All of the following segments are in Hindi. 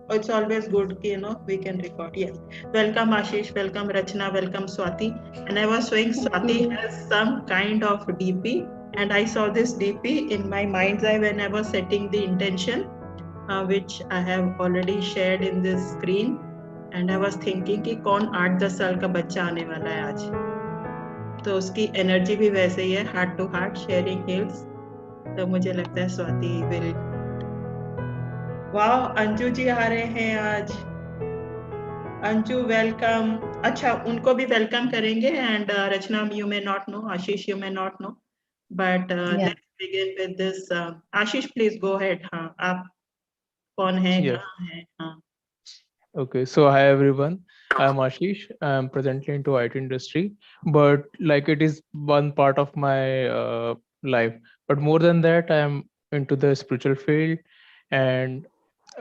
It's always good, we can record. Yes. Welcome Ashish, welcome Rachna, welcome Swati. And I was showing Swati has some kind of DP, and I saw this DP in my mind's eye when I was setting the intention, which I have already shared in this screen. And I was thinking कि कौन 8-10 साल का बच्चा आने वाला है आज, तो उसकी एनर्जी भी वैसे ही है, heart to heart sharing heals. तो मुझे लगता है स्वाति विल. वाह, अंजू जी आ रहे हैं आज. अंजू वेलकम. अच्छा, उनको भी वेलकम करेंगे. And Rachna, you may not know, Ashish you may not know, but let's begin with this. Ashish please go ahead. हाँ, आप कौन है, कहाँ है? हाँ. Okay, so hi everyone. I'm Ashish. I'm presently into IT industry, but like it is one part of my life. But more than that, I'm into the spiritual field, and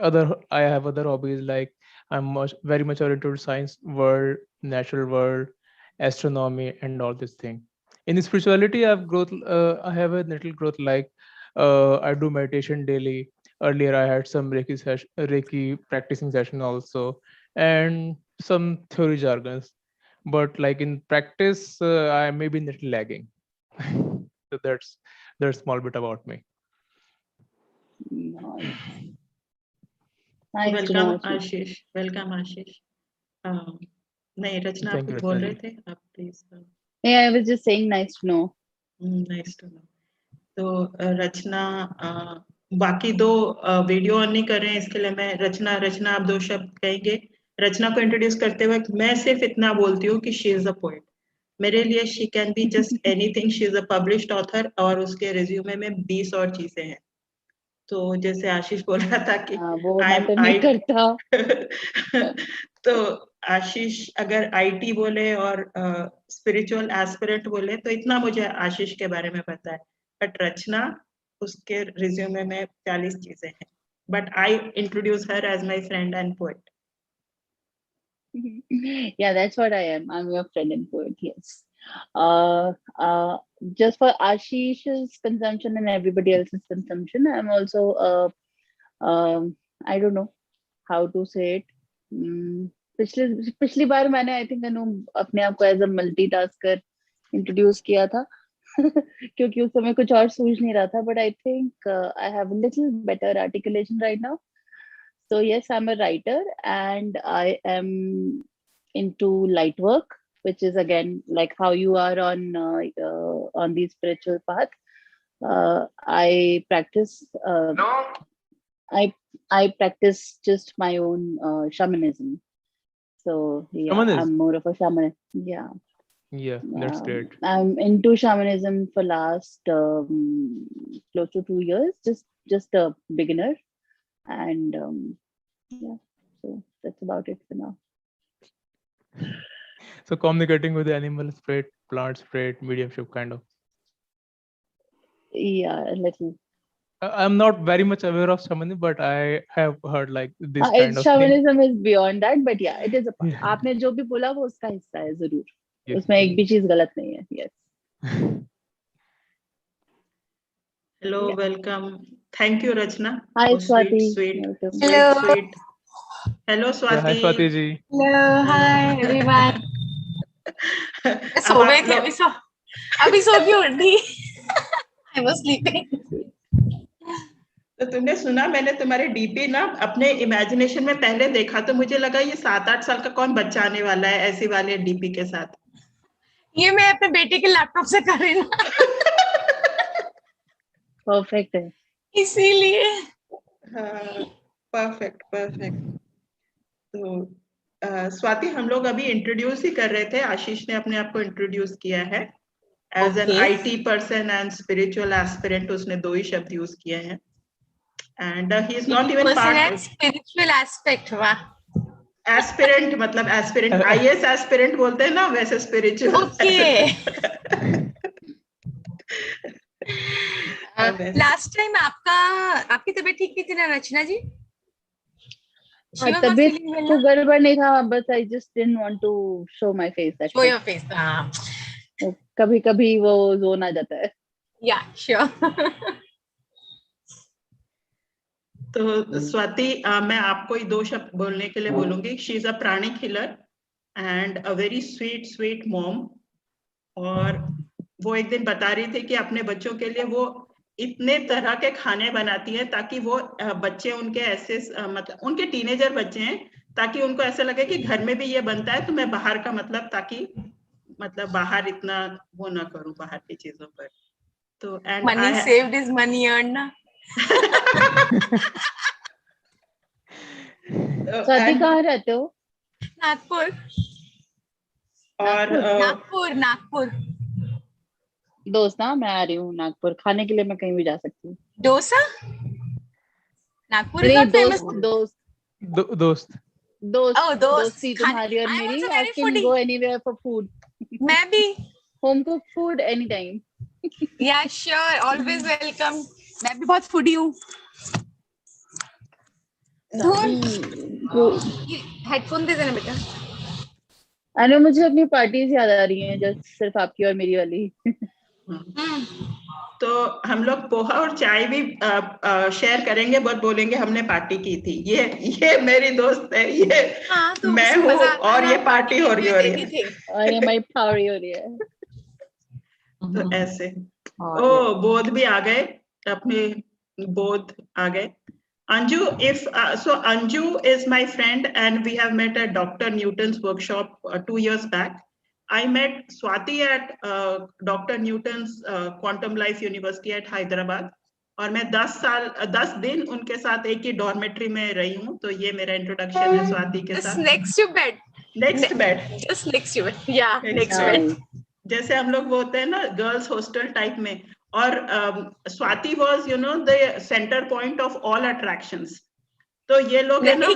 I have other hobbies like very much oriented to science world, natural world, astronomy, and all this thing. In spirituality, I have a little growth like I do meditation daily. Earlier, I had some Reiki practicing session also, and some theory jargons. But like in practice, I may be little lagging. So that's small bit about me. Nice. Welcome Ashish. Welcome Ashish. नहीं, रचना आप कुछ बोल रहे थे, आप please. Yeah, I was just saying nice to know. Nice to know. तो रचना, बाकी दो वीडियो ऑन नहीं कर रहे हैं, इसके लिए मैं रचना आप 2 शब्द कहेंगे. रचना को इंट्रोड्यूस करते वक्त मैं सिर्फ इतना बोलती हूँ कि शी इज अ पोएट. मेरे लिए she can be just anything. She is a published author और उसके रिज्यूमे में 20 और चीजें हैं. तो जैसे आशीष बोल रहा था कि वो नहीं करता. तो आशीष अगर आईटी बोले और स्पिरिचुअल एस्पिरेंट बोले तो इतना मुझे आशीष के बारे में पता है. बट रचना, उसके रिज्यूमे में 40 चीजें हैं. But I introduce her as my friend and poet. Yeah, that's what I am. I'm your friend and poet. Yes. Just for Ashish's consumption and everybody else's consumption, I'm also I don't know how to say it. पिछली बार मैंने आई थिंक अपने आप को एज अ मल्टीटास्कर इंट्रोड्यूस किया था क्योंकि उस समय कुछ और सूझ नहीं रहा था. But I think I have a little better articulation right now. So yes, I'm a writer and I am into light work, which is again like how you are on the spiritual path. I practice. I practice just my own shamanism. So yeah, shamanism. I'm more of a shaman. Yeah. Yeah, that's great. I'm into shamanism for last close to 2 years. Just a beginner. And yeah, so that's about it for now. So communicating with the animal spirit, plant spirit, mediumship kind of. Yeah, a little. I'm not very much aware of shamanism, but I have heard like this kind of shamanism is beyond that, but yeah, it is a part. आपने जो भी बोला वो उसका हिस्सा है जरूर. उसमें एक भी चीज गलत नहीं है. Yes. Hello, welcome. Thank you, Rachna. Hi, Swati. Sweet. Hello. Sweet. Hello, Swati. Hi, Swati ji. Hello, hi everyone. सो गए थे अभी सो के उठी. I was sleeping. तो तुमने सुना, मैंने तुम्हारे डीपी ना अपने इमेजिनेशन में पहले देखा तो मुझे लगा ये 7-8 साल का कौन बच्चा आने वाला है ऐसी वाले डीपी के साथ. ये मैं अपने बेटे के लैपटॉप से कर रही हूँ. परफेक्ट है इसीलिए. हाँ, परफेक्ट. तो स्वाति, हम लोग अभी इंट्रोड्यूस ही कर रहे थे. आशीष ने अपने आप को इंट्रोड्यूस किया है as an IT person and spiritual aspirant. उसने 2 ही शब्द यूज किए हैं. And he is not even part spiritual aspect. वाह. एस्पिरेंट मतलब एस्पिरेंट, आईएएस एस्पिरेंट बोलते हैं ना, वैसे स्पिरिचुअल. ओके. लास्ट टाइम आपकी तबीयत ठीक नहीं थी ना रचना जी? तबीयत तो गड़बड़ नहीं था, बस I just didn't want to show my face. Show your face. कभी कभी वो जोन आ जाता है. या श्योर. तो स्वाति, मैं आपको ही 2 शब्द बोलने के लिए बोलूंगी. शी इज अ प्राणी killer and a very sweet sweet mom. और वो एक दिन बता रही थी कि अपने बच्चों के लिए वो इतने तरह के खाने बनाती है ताकि वो बच्चे उनके ऐसे मतलब उनके टीनेजर बच्चे हैं, ताकि उनको ऐसा लगे कि घर में भी ये बनता है, तो मैं बाहर का मतलब ताकि मतलब बाहर इतना वो ना करूं बाहर की चीजों पर. तो and money saved is money earn ना. स्वाति कहाँ रहते हो? नागपुर. और नागपुर. दोस्त ना, मैं आ रही हूँ नागपुर. खाने के लिए मैं कहीं भी जा सकती हूँ. डोसा. नागपुर इज नहीं, नॉट फेमस. दोस्त दोस्त. दोस्ती तुम्हारी और मेरी. I can go anywhere for food. मैं भी. Home cooked food anytime. Yeah, sure, always welcome. मैं भी बहुत फूडी हूँ. हेडफोन दे देना बेटा. अरे मुझे अपनी पार्टीज याद आ रही हैं, जो सिर्फ आपकी और मेरी वाली. तो हम लोग पोहा और चाय भी शेयर करेंगे, बहुत बोलेंगे हमने पार्टी की थी. ये मेरी दोस्त है, ये तो मैं हूँ और ये पार्टी हो रही है. और ये माई पार्टी हो रही है. तो ऐसे. ओ बोध भी आ गए, अपने बोध आ गए. Anju, so Anju is my friend and we have met at Dr. Newton's workshop 2 years back. I met Swati at Dr. Newton's Quantum Life University at Hyderabad. और मैं 10 दिन उनके साथ एक ही डॉर्मेट्री में रही हूँ. तो ये मेरा इंट्रोडक्शन है स्वाति के साथ. Next to bed. Just next to bed. या नेक्स्ट बेड. जैसे हम लोग वो होते हैं ना गर्ल्स हॉस्टल टाइप में. और Swati was the centre point of all attractions. तो ये लोग है ना,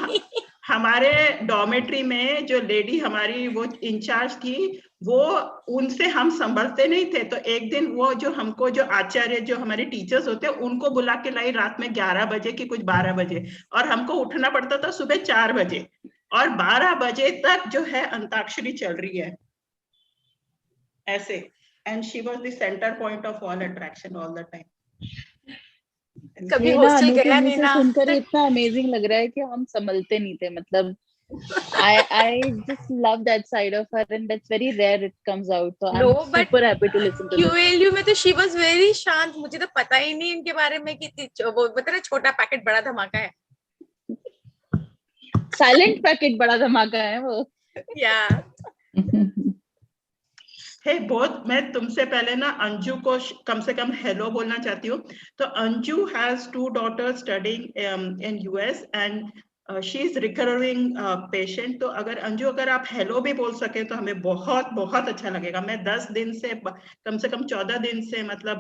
हमारे डॉर्मेट्री में जो लेडी हमारी वो इंचार्ज थी, वो उनसे हम संभलते नहीं थे. तो एक दिन वो जो हमको जो आचार्य जो हमारे टीचर्स होते हैं उनको बुला के लाई रात में 11 बजे की कुछ 12 बजे, और हमको उठना पड़ता था सुबह 4 बजे, और 12 बजे तक जो है अंताक्षरी चल रही है ऐसे. And she was the center point of all attraction all the time. कभी हॉस्टल गया नहीं ना. सुनकर इतना अमेजिंग लग रहा है कि हम संभलते नहीं थे. मतलब I just love that side of her and that's very rare it comes out. So I'm super happy to listen to this. QLU में तो she was very शांत. मुझे तो पता ही नहीं इनके बारे में कि वो बता रहे छोटा पैकेट बड़ा धमाका है. साइलेंट पैकेट बड़ा धमाका है वो. Yeah. बहुत मैं तुमसे पहले ना अंजू को कम से कम हेलो बोलना चाहती हूँ. तो Anju has 2 daughters studying in US and she is recurring patient. तो अगर आप हेलो भी बोल सके तो हमें बहुत बहुत अच्छा लगेगा. मैं 10 दिन से कम से कम 14 दिन से मतलब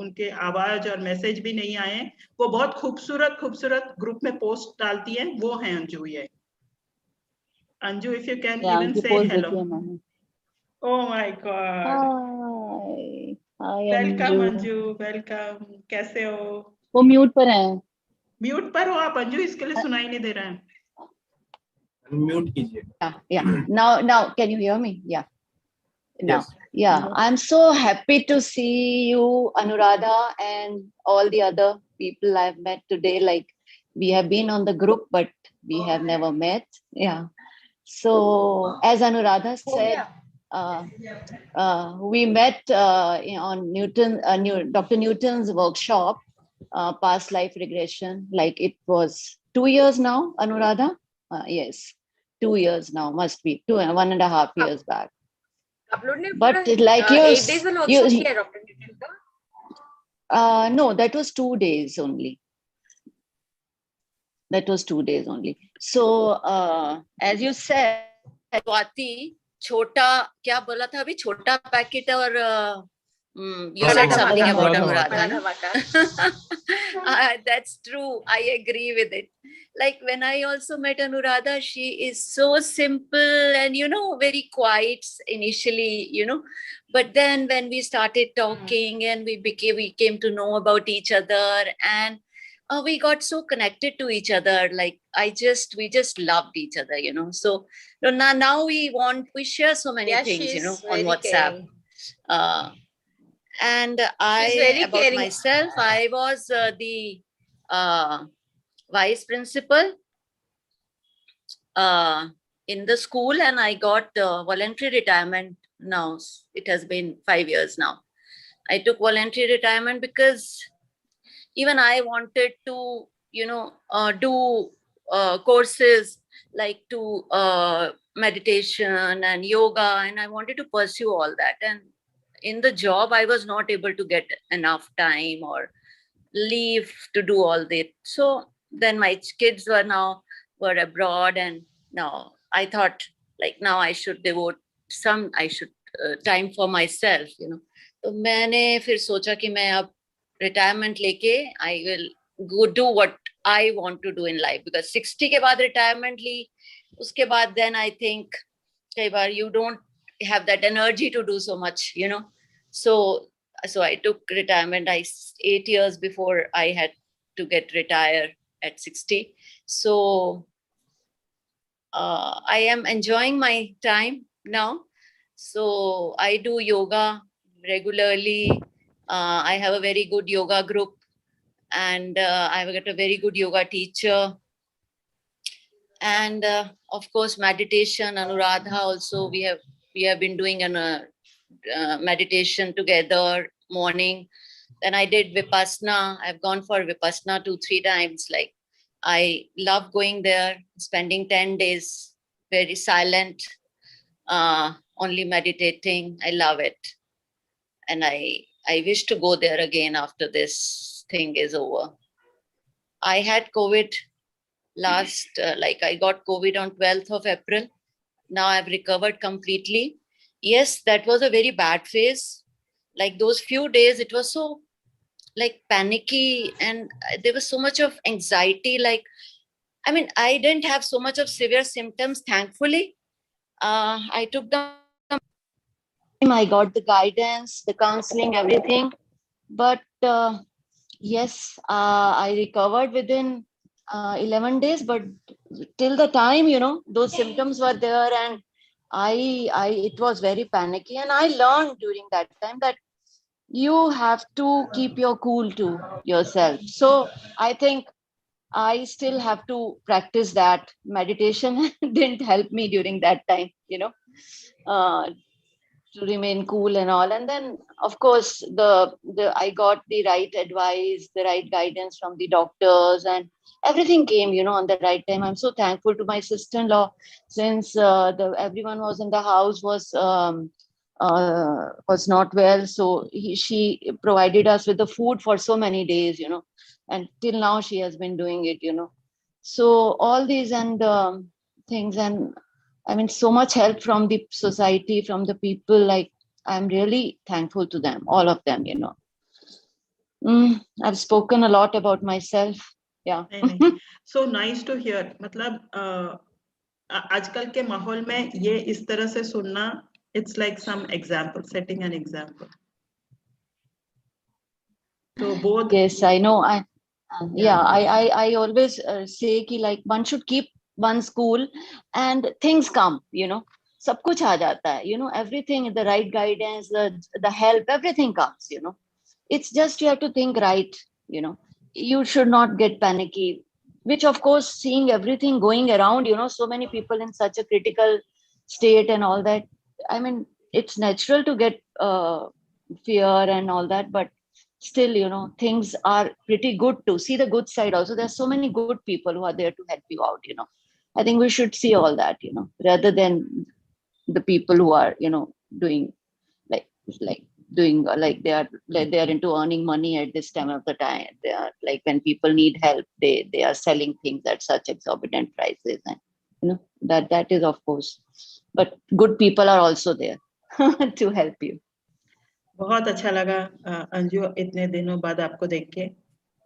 उनके आवाज और मैसेज भी नहीं आए. वो बहुत खूबसूरत ग्रुप में पोस्ट डालती है. वो है अंजू. ये Anju, if you can even से hello. Oh my God. Hi Welcome Anju. Welcome. कैसे हो? वो म्यूट पर हैं. म्यूट पर हो आप अंजू, इसके लिए सुनाई नहीं दे रहा है. म्यूट कीजिए. Yeah. Now can you hear me? Yeah. Now. Yes. Yeah. I'm so happy to see you, Anuradha, and all the other people I've met today. Like we have been on the group, but we have never met. Yeah. So as Anuradha said. We met on Dr. Newton's workshop, past life regression. Like it was 2 years now, Anuradha. Yes, 2 years now. Must be 1.5 years back. But like no, that was 2 days only. So as you said, Swati. छोटा क्या बोला था अभी? छोटा पैकेट और you said something about Anuradha. That's true. I agree with it. Like when I also met Anuradha, she is so simple and very quiet initially, but then when we started talking and we came to know about each other and we got so connected to each other. Like we just loved each other, So now we share so many things, on WhatsApp. And about myself, I was vice principal in the school, and I got voluntary retirement now. It has been 5 years now. I took voluntary retirement because even I wanted to, do courses like to meditation and yoga, and I wanted to pursue all that. And in the job, I was not able to get enough time or leave to do all that. So then my kids were abroad, and now I thought, like, now I should devote time for myself, तो मैंने फिर सोचा कि मैं अब रिटायरमेंट लेके I will go do what I want to do in life, because 60 के बाद रिटायरमेंट ली, उसके बाद then I think कई बार you don't have that energy to do so much, so I took retirement 8 years before I had to get retired at 60. So I am enjoying my time now. So I do yoga regularly. I have a very good yoga group, and I've got a very good yoga teacher. And of course, meditation. Anuradha also, we have been doing an meditation together morning. Then I did Vipassana. I've gone for Vipassana 2-3 times. Like, I love going there, spending 10 days, very silent, only meditating. I love it. And I wish to go there again after this thing is over. I had COVID last, I got COVID on 12th of April. Now I've recovered completely. Yes, that was a very bad phase. Like, those few days, it was so panicky, and there was so much of anxiety. I didn't have so much of severe symptoms, thankfully. I took I got the guidance, the counseling, everything. But yes, I recovered within 11 days, but till the time, those symptoms were there, and it was very panicky. And I learned during that time that you have to keep your cool to yourself. So I think I still have to practice that. Meditation didn't help me during that time, to remain cool and all. And then, of course, I got the right advice, the right guidance from the doctors, and everything came, on the right time. I'm so thankful to my sister-in-law, since everyone was in the house, was not well. So she provided us with the food for so many days, and till now she has been doing it, So all these and things, and so much help from the society, from the people. I'm really thankful to them, all of them, I've spoken a lot about myself. Yeah. So nice to hear. मतलब आजकल के माहौल में ये इस तरह से सुनना, it's like some example, setting an example. So both. Yes, I know. I always say कि one should keep one's cool, and things come, सब कुछ आ जाता है, everything, the right guidance, the help, everything comes, It's just you have to think right, You should not get panicky, which of course, seeing everything going around, so many people in such a critical state and all that. It's natural to get fear and all that, but still, things are pretty good to see the good side also. There's so many good people who are there to help you out, I think we should see all that, rather than the people who are, doing they are into earning money at this time of the time. They are when people need help, they are selling things at such exorbitant prices, and that is of course. But good people are also there to help you. बहुत अच्छा लगा अंजू, इतने दिनों बाद आपको देख के.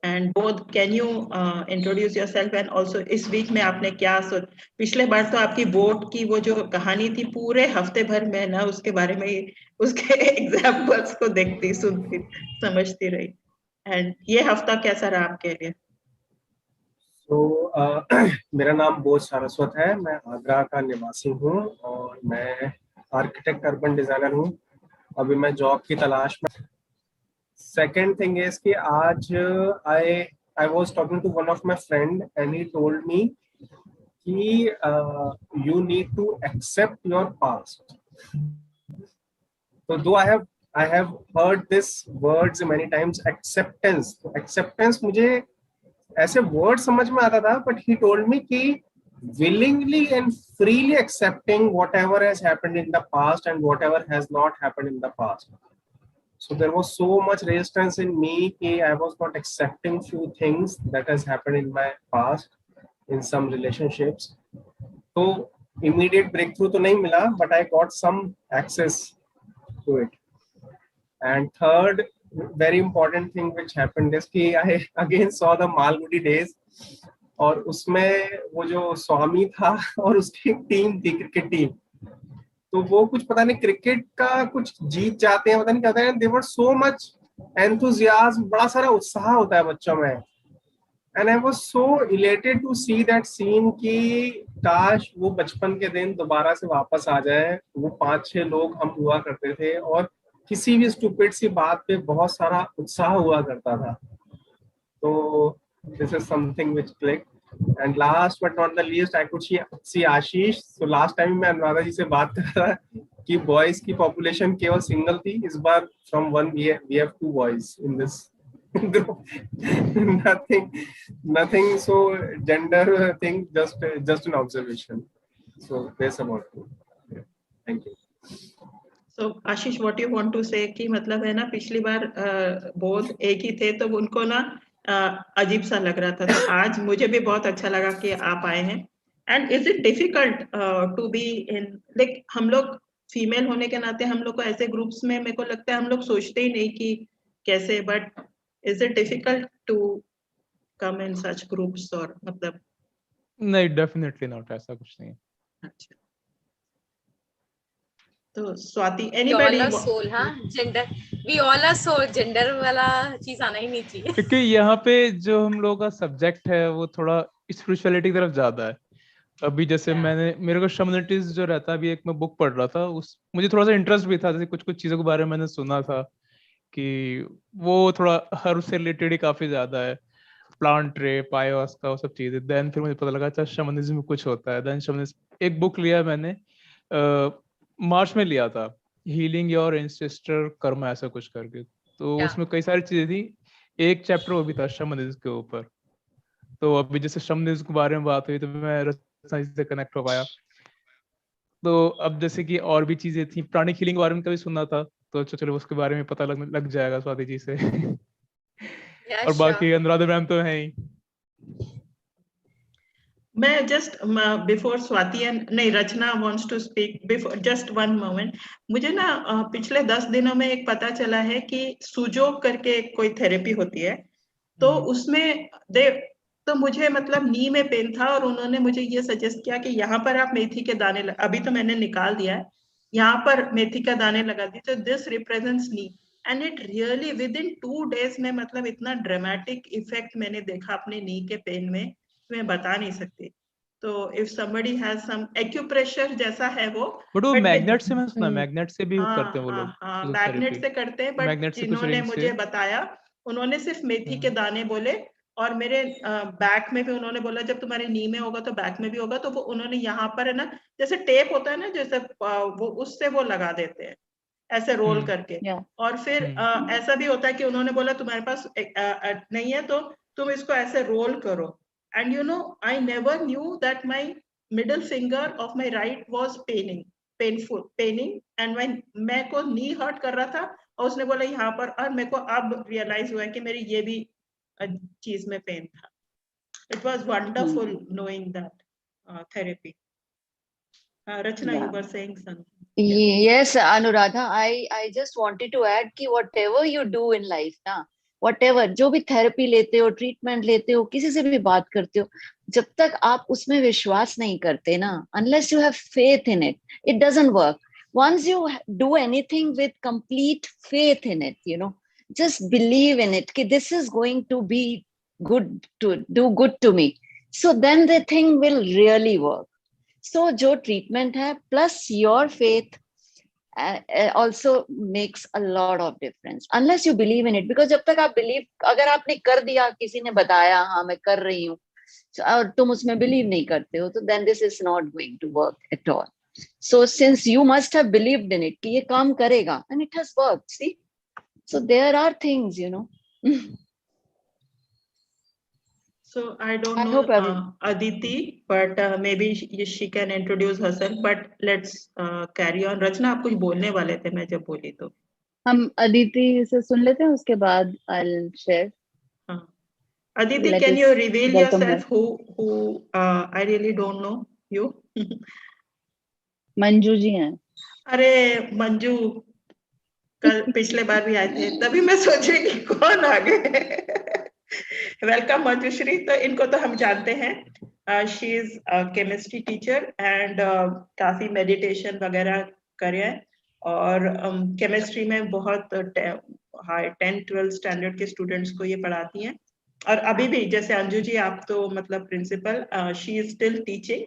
And both, can you introduce yourself, and also इस वीक में आपने क्या पिछले बार तो आपकी बोट की वो जो कहानी थी, पूरे हफ्ते भर में ना उसके बारे में, उसके एग्जाम्पल्स को देखती, सुनती, समझती रही. एंड ये हफ्ता कैसा रहा आपके लिए? मेरा नाम बोध सारस्वत है. मैं आगरा का निवासी हूँ और मैं आर्किटेक्ट, अर्बन डिजाइनर हूँ. अभी मैं जॉब की तलाश में. सेकेंड थिंग इज कि आज I was talking to one of my friend and he told me you need to accept your past. So though I have heard this words many times, acceptance मुझे ऐसे word समझ में आता था, but he told me कि willingly and freely accepting whatever has happened in the past and whatever has not happened in the past. So there was so much resistance in me कि I was not accepting few things that has happened in my past in some relationships. So immediate breakthrough तो नहीं मिला, but I got some access to it. And third very important thing which happened is कि I again saw the Malgudi days. और उसमें वो जो स्वामी था और उसकी एक टीम थी, क्रिकेट टीम, तो वो कुछ पता नहीं क्रिकेट का कुछ जीत जाते हैं, पता नहीं क्या होता है, देवर सो मच एंथुजियाज्म, बड़ा सारा उत्साह होता है बच्चों में. And I was so elated to see that scene कि काश वो बचपन के दिन दोबारा से वापस आ जाए. वो 5-6 लोग हम हुआ करते थे और किसी भी स्टूपिड सी बात पे बहुत सारा उत्साह हुआ करता था. तो this is something which clicked. And last but not the least, I could see Ashish. So last time मैं अनुराधा जी से बात कर रहा कि boys की population केवल single थी. इस बार from one we have 2 boys in this group. nothing so gender thing, just an observation. So that's about it. Yeah. Thank you. So Ashish, what you want to say कि मतलब है ना, पिछली बार बोध एक ही थे तो उनको ना अजीब सा लग रहा था, तो आज मुझे भी बहुत अच्छा लगा कि आप आए हैं. And is it difficult to be in, like हम लोग फीमेल होने के नाते हम लोग को ऐसे ग्रुप्स में, मेरे को लगता है हम लोग सोचते ही नहीं कि कैसे, but is it difficult to come in such groups, और मतलब नहीं, डेफिनेटली नॉट, ऐसा कुछ नहीं है. अच्छा, तो स्वाति, एनीबॉडी सोल, हाँ, gender, we all are soul, gender वाला चीज आना ही नहीं चाहिए. क्योंकि यहाँ पे जो हम लोगों का सब्जेक्ट है वो थोड़ा स्पिरिचुअलिटी की तरफ ज्यादा है. अभी जैसे मेरे को शमनिटीज जो रहता है, अभी एक मैं बुक पढ़ रहा था, उस मुझे थोड़ा सा इंटरेस्ट भी था, जैसे कुछ चीजों के बारे में मैंने सुना था कि वो थोड़ा हर उससे रिलेटेड ही काफी ज्यादा है, प्लांट रेप, आयाहुस्का, वो सब चीजें. देन फिर मुझे पता लगा अच्छा शमनिज्म में कुछ होता है. देन शमनिज्म एक बुक लिया मैंने, मार्च में लिया था, हीलिंग योर एंसेस्टर कर्मा, ऐसा कुछ करके. तो उसमें कई सारी चीजें थी, एक चैप्टर वो भी था शमनिज्म के ऊपर. तो अभी जैसे शमनिज्म के बारे में बात हुई तो मैं रचना से कनेक्ट हो पाया. तो अब जैसे कि और भी चीजें थी, प्राणिक हीलिंग के बारे में कभी सुना था, तो चलो उसके बारे में पता लग जाएगा स्वाति जी से. और बाकी अनुराधा मैम तो है ही. मैं जस्ट बिफोर स्वाति एंड नहीं, Rachna wants to speak before, just one moment. मुझे ना पिछले 10 दिनों में एक पता चला है कि सुजोग करके कोई थेरेपी होती है, तो उसमें तो मुझे मतलब नी में पेन था और उन्होंने मुझे ये सजेस्ट किया कि यहाँ पर आप मेथी के दाने अभी तो मैंने निकाल दिया है, यहाँ पर मेथी का दाने लगा दी, तो this represents knee. And it really with in 2 days में मतलब इतना ड्रामेटिक इफेक्ट मैंने देखा अपने नी के पेन में, मैं बता नहीं सकती. तो if somebody has some acupressure जैसा है वो, बट वो मैग्नेट से मैं सुना, मैग्नेट से भी करते हैं वो लोग. हाँ, मैग्नेट से करते हैं, बट जिन्होंने मुझे बताया उन्होंने सिर्फ मेथी के दाने बोले, और मेरे बैक में भी उन्होंने बोला जब तुम्हारे नी में होगा तो बैक में भी होगा, तो वो उन्होंने यहाँ पर है ना, जैसे टेप होता है ना, जैसे वो उससे वो लगा देते हैं ऐसे रोल करके. और फिर ऐसा भी होता है कि उन्होंने बोला तुम्हारे पास नहीं है तो तुम इसको ऐसे रोल करो. And you know, I never knew that my middle finger of my right was paining, and when मैं को knee hurt कर रहा था और उसने बोला यहाँ पर, और मेरे को अब realize हुआ कि मेरी ये भी चीज में पेन था. It was wonderful knowing that therapy. Rachna, you were saying something. Yes, Anuradha, I just wanted to add कि whatever you do in life ना, whatever, जो भी थेरेपी लेते हो, ट्रीटमेंट लेते हो, किसी से भी बात करते हो, जब तक आप उसमें विश्वास नहीं करते ना, unless you have faith in it, it doesn't work. Once you do anything with complete faith in it, you know, just believe in it, कि this is going to be good, to do good to me, so then the thing will really work. So जो ट्रीटमेंट है plus your faith also makes a lot of difference unless you believe in it, because जब तक आप believe, अगर आपने कर दिया, किसी ने बताया हाँ मैं कर रही हूँ, और तुम उसमें believe नहीं करते हो, तो then this is not going to work at all. So since you must have believed in it कि ये काम करेगा, and it has worked, see, so there are things, you know. So I don't I know hope everyone. Aditi, but maybe she can introduce herself. But let's carry on. रचना, आप कुछ बोलने वाले थे मैं जब बोली तो. हम अदिति से सुन लेते हैं, उसके बाद I'll share. हाँ. Aditi, Let can us you reveal welcome yourself? her. Who I really don't know you. Manju ji हैं. अरे मंजू कल पिछले बार भी आए थे, तभी मैं सोची कि कौन आ गए. वेलकम मंजुश्री. तो इनको तो हम जानते हैं. She is chemistry teacher and काफी मेडिटेशन वगैरह करे हैं, और केमिस्ट्री में बहुत हाई 10-12 स्टैंडर्ड के स्टूडेंट्स को ये पढ़ाती हैं. और अभी भी जैसे अंजू जी, आप तो मतलब principal, she is still teaching.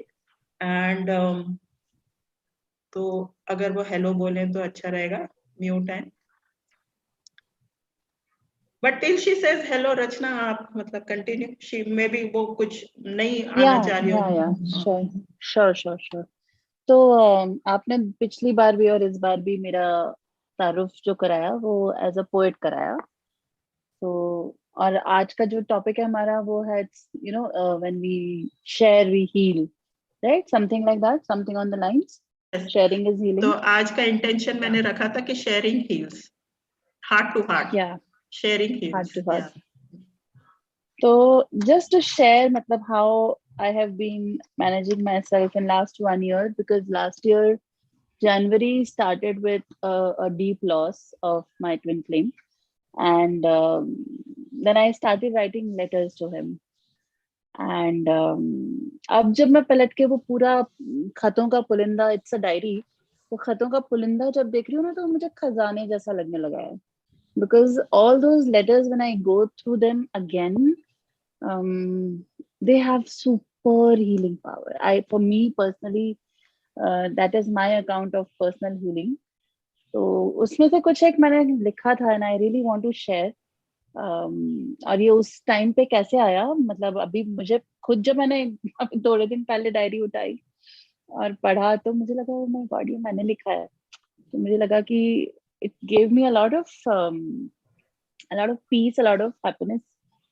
And तो अगर वो हेलो बोले तो अच्छा रहेगा. म्यूट है. But till she says hello, रचना आप मतलब कंटिन्यू. She maybe वो कुछ नहीं आना चाह रही हो. Yeah, sure. तो आपने पिछली बार भी और इस बार भी मेरा तारुफ जो कराया वो एज अ पोएट कराया. तो और आज का जो टॉपिक है हमारा वो है, you know, when we share we heal, right? Something like that, something on the lines. Sharing is healing. तो आज का इंटेंशन मैंने रखा था कि sharing heals, heart to heart. या sharing heals, heart to heart. तो जस्ट टू शेयर, मतलब how I have been managing myself in last 1 year, because last year January started with a deep loss of my twin flame, and then I started writing letters to him. And अब जब मैं पलट के वो पूरा खतों का पुलिंदा, इट्स अ डायरी, तो खतों का पुलिंदा जब देख रही हूँ ना, तो मुझे खजाने जैसा लगने लगा है. Because all those letters, when I go through them again, they have super healing power. For me personally, that is my account of personal healing. तो उसमें से कुछ एक मैंने लिखा था, and I really want to share. और ये उस टाइम पे कैसे आया, मतलब अभी मुझे खुद, जब मैंने अभी थोड़े दिन पहले डायरी उठाई और पढ़ा, तो मुझे लगा ओ माय गॉड, ये मैंने लिखा है. तो मुझे लगा कि it gave me a lot of peace, a lot of happiness,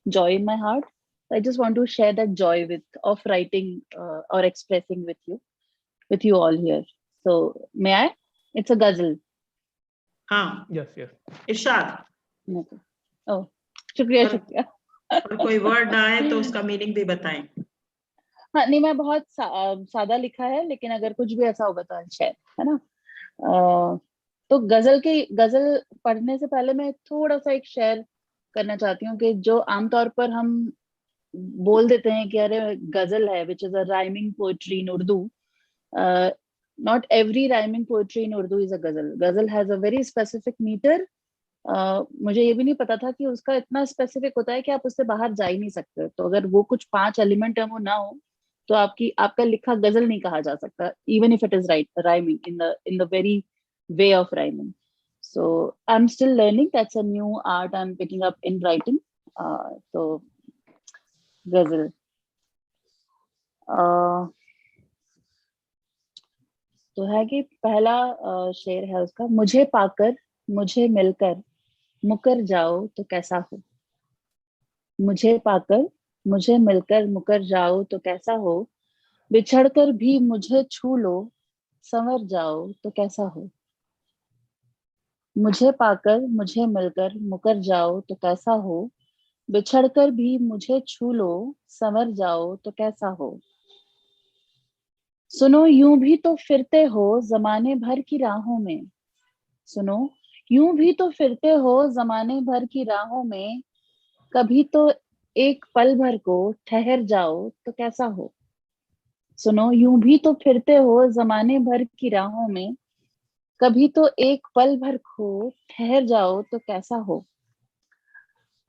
joy in my heart. I just want to share that joy of writing or expressing with you all here. So may I? It's a ghazal. हाँ. Yes. इरशाद. Oh, शुक्रिया. और कोई वर्ड ना आए तो उसका मीनिंग भी बताएं. हाँ, नहीं, मैं बहुत सादा लिखा है, लेकिन अगर कुछ भी ऐसा होगा तो शेयर, है ना. तो गजल पढ़ने से पहले मैं थोड़ा सा एक शेयर करना चाहती हूँ कि जो आमतौर पर हम बोल देते हैं कि अरे गजल है, which is a rhyming poetry in Urdu. Not every rhyming poetry in Urdu is a ghazal. Ghazal has a very specific meter. मुझे ये भी नहीं पता था कि उसका इतना स्पेसिफिक होता है कि आप उससे बाहर जा ही नहीं सकते. तो अगर वो कुछ 5 एलिमेंट है वो ना हो, तो आपका लिखा गजल नहीं कहा जा सकता, even if it is rhyming in the very way of rhyming. So I'm still learning. That's a new art I'm picking up in writing. So गजल. तो है कि पहला शेर है उसका, मुझे पाकर मुझे मिलकर मुकर जाओ तो कैसा हो. मुझे पाकर मुझे मिलकर मुकर जाओ तो कैसा हो, बिछड़कर भी मुझे छू लो संवर जाओ तो कैसा हो. मुझे पाकर मुझे मिलकर मुकर जाओ तो कैसा हो, बिछड़कर भी मुझे छू लो संवर जाओ तो कैसा हो. सुनो यूं भी तो फिरते हो जमाने भर की राहों में. सुनो यूं भी तो फिरते हो जमाने भर की राहों में, कभी तो एक पल भर को ठहर जाओ तो कैसा हो. सुनो यूं भी तो फिरते हो जमाने भर की राहों में, कभी तो एक पल भर को ठहर जाओ तो कैसा हो.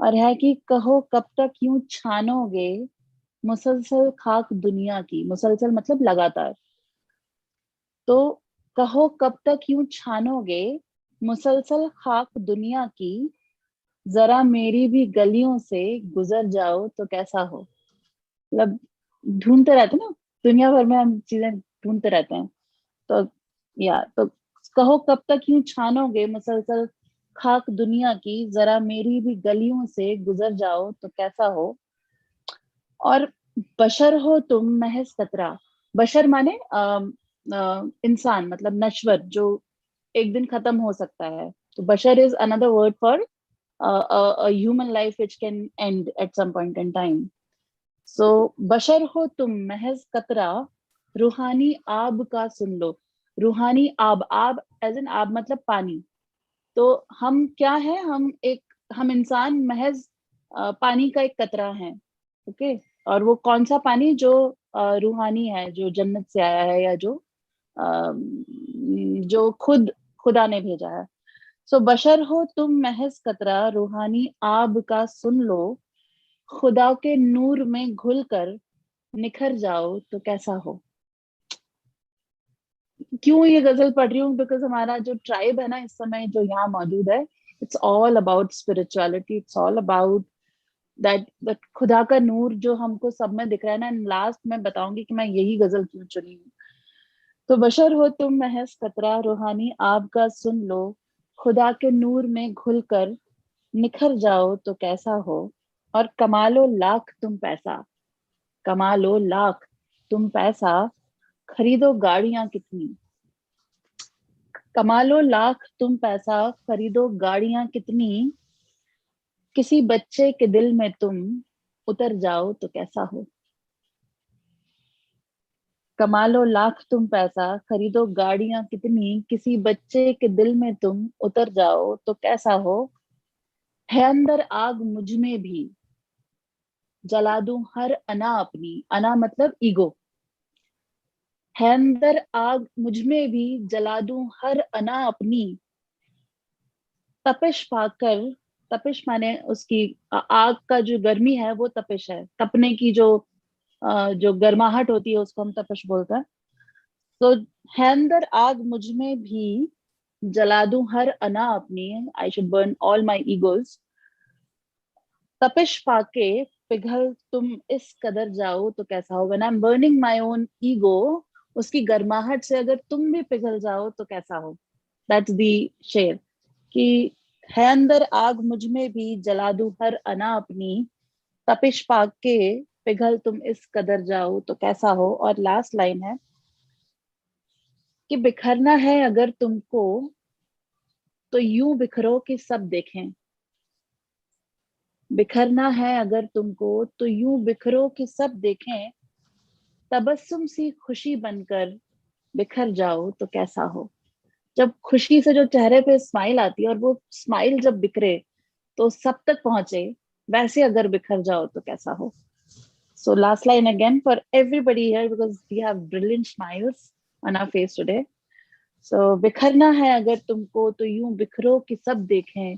और है कि कहो कब तक यूं छानोगे मुसलसल खाक दुनिया की. मुसलसल मतलब लगातार. तो कहो कब तक यूं छानोगे मुसलसल खाक दुनिया की, जरा मेरी भी गलियों से गुजर जाओ तो कैसा हो। मतलब ढूंढते रहते हैं ना, दुनिया भर में हम चीजें ढूंढते रहते हैं। तो तो कहो कब तक यूं छानोगे मुसलसल खाक दुनिया की, जरा मेरी भी गलियों से गुजर जाओ तो कैसा हो। और बशर हो तुम महज कतरा, बशर माने इंसान, मतलब नश्वर, जो एक दिन खत्म हो सकता है। तो बशर is another word for a human life which can end at some point in time. So बशर हो तुम महज कतरा, रूहानी आब का सुन लो। रूहानी आब, आब एज एन आब मतलब पानी। तो हम क्या है, हम इंसान महज पानी का एक कतरा है। ओके, और वो कौन सा पानी, जो रूहानी है, जो जन्नत से आया है, या जो खुद खुदा ने भेजा है। सो बशर हो तुम महज कतरा, रूहानी आब का सुन लो, खुदा के नूर में घुल कर निखर जाओ तो कैसा हो। क्यों ये गजल पढ़ रही हूँ, बिकॉज हमारा जो ट्राइब है ना इस समय जो यहाँ मौजूद है, it's all about spirituality, it's all about that खुदा का नूर जो हमको सब में दिख रहा है ना। लास्ट में बताऊंगी कि मैं यही गजल क्यों चुनी हूँ। तो बशर हो तुम महज कतरा, रूहानी आब का सुन लो, खुदा के नूर में घुल कर निखर जाओ तो कैसा हो। और कमालो लाख तुम पैसा, कमालो लाख तुम पैसा, खरीदो गाड़ियां कितनी। कमालो लाख तुम पैसा, खरीदो गाड़ियां कितनी, किसी बच्चे के दिल में तुम उतर जाओ तो कैसा हो। कमालो लाख तुम पैसा, खरीदो गाड़ियां कितनी, किसी बच्चे के दिल में तुम उतर जाओ तो कैसा हो। है अंदर आग मुझ में भी, जला दूं हर अना अपनी, अना मतलब ईगो। है अंदर आग मुझ में भी, जला दूं हर अना अपनी, तपिश पाकर, तपिश माने उसकी आग का जो गर्मी है वो तपिश है, तपने की जो गर्माहट होती है उसको हम तपिश बोलते हैं। तो है अंदर आग मुझ में भी, जला दूं हर अना अपनी, I should burn all my egos, तपिश पाके पिघल तुम इस कदर जाओ तो कैसा हो। When I am burning my own ego, उसकी गर्माहट से अगर तुम भी पिघल जाओ तो कैसा हो। दैट्स दी शेर कि है अंदर आग मुझ में भी, जला दूं हर अना अपनी, तपिश पाक के पिघल तुम इस कदर जाओ तो कैसा हो। और लास्ट लाइन है कि बिखरना है अगर तुमको तो यूं बिखरो कि सब देखें। बिखरना है अगर तुमको तो यूं बिखरो कि सब देखें, तबस्सुम सी खुशी बनकर बिखर जाओ तो कैसा हो। जब खुशी से जो चेहरे पे स्माइल आती है और वो स्माइल जब बिखरे तो सब तक पहुंचे, वैसे अगर बिखर जाओ तो कैसा हो। So last line again for everybody here because we have brilliant smiles on our face today. So बिखरना है अगर तुमको तो यूं बिखरो कि सब देखें,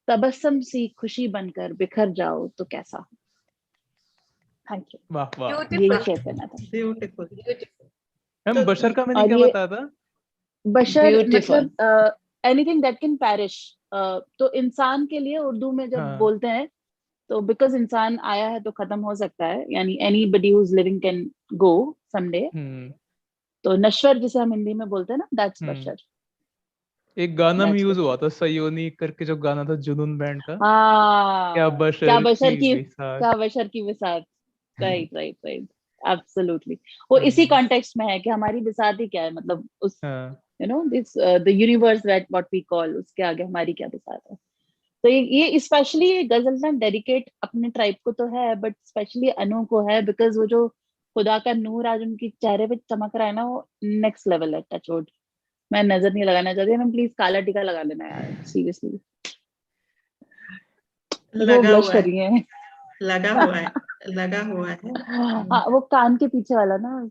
तबस्सुम सी खुशी बनकर बिखर जाओ तो कैसा हो। Thank you. वाह वाह। यही शेयर करना था। ब्यूटीफुल। मैम बशर का मैंने और क्या ये बताया था? बशर Beautiful. मतलब एनीथिंग दैट कैन पैरिश। तो इंसान के लिए उर्दू में जब हाँ। बोलते हैं तो बिकॉज इंसान आया है तो खत्म हो सकता है, यानी anybody who is living can go someday. तो नश्वर जिसे हम हिंदी में बोलते हैं ना, दैट्स बशर। एक गाना में That's यूज the हुआ था, सयोनी करके जो गाना था जुनून बैंड का। हाँ, क्या क्या बशर की विसात। क्या बशर की विसात। Right right right, absolutely. वो इसी कॉन्टेक्स्ट में है कि हमारी विसात ही क्या है, मतलब उस you know this the universe that what we call, उसके आगे हमारी क्या विसात है। तो ये स्पेशली ये गजल ना डेडिकेट अपने ट्राइब को तो है, बट स्पेशली अनु को है, बिकॉज वो जो खुदा का नूर आज उनके चेहरे पे चमक रहा है ना, वो नेक्स्ट लेवल है। टचवुड, मैं नजर नहीं लगाना चाहती, मैं प्लीज काला टीका लगा लेना यार, सीरियसली। वो लगा ब्लश हुआ कर है, रही है। लगा हुआ है, लगा हुआ है। हाँ, वो कान के पीछे वाला ना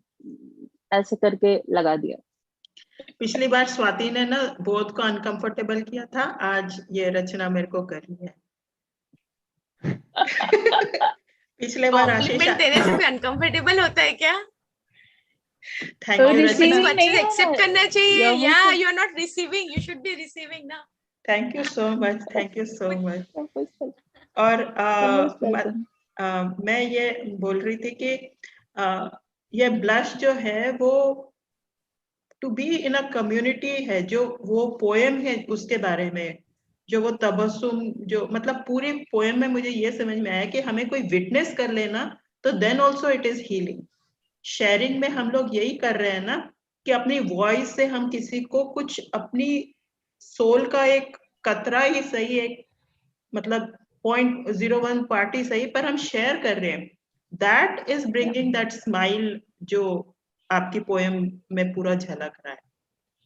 ऐसे करके लगा दिया। पिछली बार स्वाति ने ना बहुत को अनकंफर्टेबल किया था, आज ये रचना मेरे को कर रही है। पिछले बार आशीष कॉम्प्लीमेंट देने से भी अनकंफर्टेबल होता है क्या? थैंक तो यू receiving रचना, नहीं है एक्सेप्ट ना, करना चाहिए. या या मुझे- you are not receiving, you should be receiving ना. Thank you so much, thank you so much. Most welcome. और Most welcome. मैं ये बोल रही थी कि ये ब्लश जो है वो to be in a community है, जो वो पोएम है उसके बारे में, जो वो तबस्सुम, जो मतलब पूरी पोएम में मुझे ये समझ में आया कि हमें कोई विटनेस कर लेना तो then also it is healing. Sharing में हम लोग यही कर रहे हैं ना कि अपनी वॉइस से हम किसी को कुछ अपनी सोल का एक कतरा ही सही, एक मतलब 0.01 पार्टी सही, पर हम शेयर कर रहे हैं. That is bringing that smile जो आपकी पोएम में पूरा झलक रहा है.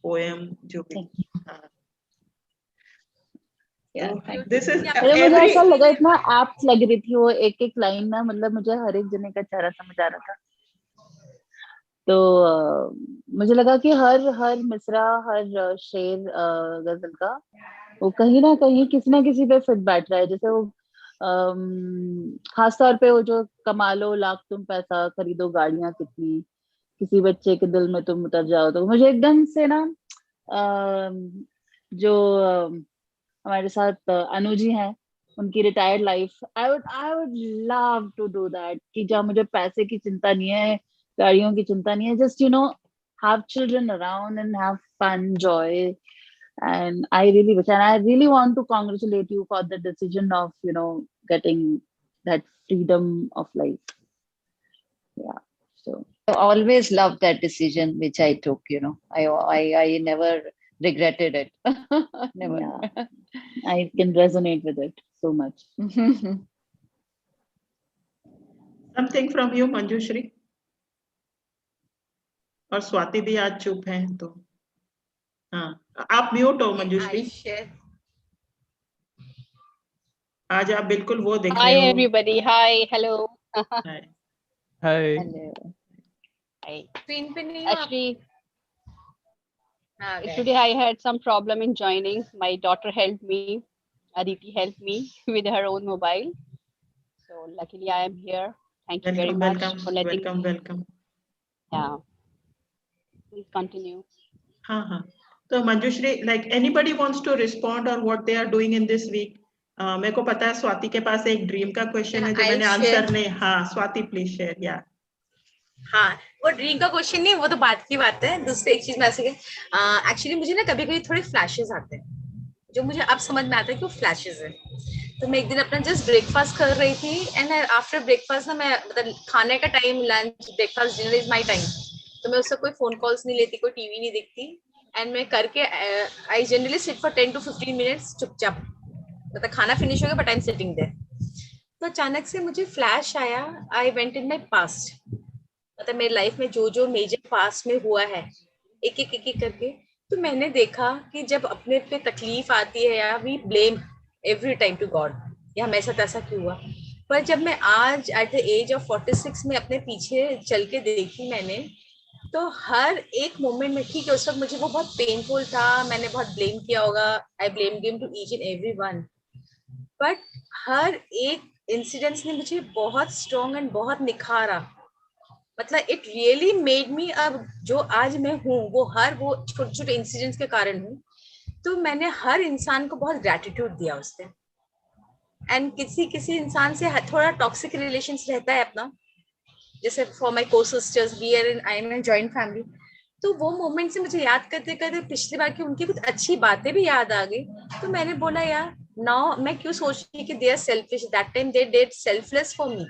पोएम जो भी, हाँ. Yeah, thank you. This is अरे मुझे एवरी, ऐसा लगा इतना एप्ट लग रही थी वो एक एक लाइन ना, मतलब मुझे हर एक जने का चेहरा समझ आ रहा था. तो मुझे लगा कि हर मिसरा, हर शेर गजल का वो कहीं ना कहीं किसी ना किसी पे फिट बैठ रहा है. जैसे वो खास तौर पे वो जो कमा लो लाख तुम पैसा, खरीदो गाड़ियां कितनी, किसी बच्चे के दिल में तुम उतर जाओ, तो मुझे एकदम से ना जो हमारे साथ अनु जी हैं, उनकी retired life, I would love to do that, कि जहाँ मुझे पैसे की चिंता नहीं है, गाड़ियों की चिंता नहीं है, just have children around and have fun, joy. And I really wish, and I really want to congratulate you for the decision of getting that freedom of life. Yeah, so I always loved that decision which I took. I never regretted it. Never. yeah, I can resonate with it so much. Something from you Manjushree. और स्वाति भी आज चुप है, तो हाँ, आप म्यूट हो मंजूश्री. आज आप बिल्कुल वो दिख Hi रहे हो. everybody. Hi. Hello. Hi. Hi. Hello. Hi. Screen पे नहीं हो आप? Actually, हाँ, गए. yesterday I had some problem in joining. My daughter helped me. Aditi helped me with her own mobile. So luckily I am here. Thank you very Welcome, much welcome, for letting welcome, me. welcome. Yeah. Please continue. हाँ हाँ. तो Manjushri, like anybody wants to respond or what they are doing in this week? मेरे को पता है स्वाति के पास एक ड्रीम का क्वेश्चन है जो मैंने आंसर नहीं. हाँ स्वाति प्लीज शेयर. या हाँ, वो ड्रीम का क्वेश्चन नहीं, वो तो बात की बात है. दूसरी एक चीज मैं ऐसे एक्चुअली मुझे ना कभी कभी थोड़े फ्लैशेस आते हैं जो मुझे अब समझ में आता है कि वो फ्लैशेस है. तो मैं एक दिन अपना जस्ट ब्रेकफास्ट कर रही थी एंड आफ्टर ब्रेकफास्ट ना, मैं मतलब खाने का time, lunch, breakfast, dinner is my time. तो मैं उससे कोई फोन कॉल्स नहीं लेती, कोई टीवी नहीं देखती, एंड मैं करके I generally sit for 10 to 15 minutes चुपचाप. मतलब खाना फिनिश हो गया but I am sitting there. तो अचानक से मुझे फ्लैश आया. I went in my past, मतलब मेरी लाइफ में जो जो मेजर पास्ट में हुआ है एक एक करके. तो मैंने देखा कि जब अपने पे तकलीफ आती है या we blame every time to God, या हमें ऐसा तैसा क्यों हुआ. पर जब मैं आज एट द एज ऑफ 46 में अपने पीछे चल के देखी मैंने, तो हर एक मोमेंट में, ठीक है उस वक्त मुझे वो बहुत पेनफुल था, मैंने बहुत ब्लेम किया होगा, I blame game to each and every one, but हर एक इंसिडेंट्स ने मुझे बहुत स्ट्रॉन्ग एंड बहुत निखारा. मतलब इट रियली मेड मी, अब जो आज मैं हूँ वो छोटे छोटे इंसिडेंट्स के कारण हूँ. तो मैंने हर इंसान को बहुत ग्रेटिट्यूड दिया उस दिन. एंड किसी इंसान से थोड़ा टॉक्सिक रिलेशंस रहता है अपना, जैसे for my co sisters, we are in, I am in joint family. तो वो मोमेंट से मुझे याद करते करते पिछली बार की उनकी कुछ अच्छी बातें भी याद आ गई. तो मैंने बोला यार नाउ मैं क्यों सोच रही कि they are selfish, that time they did selfless for me.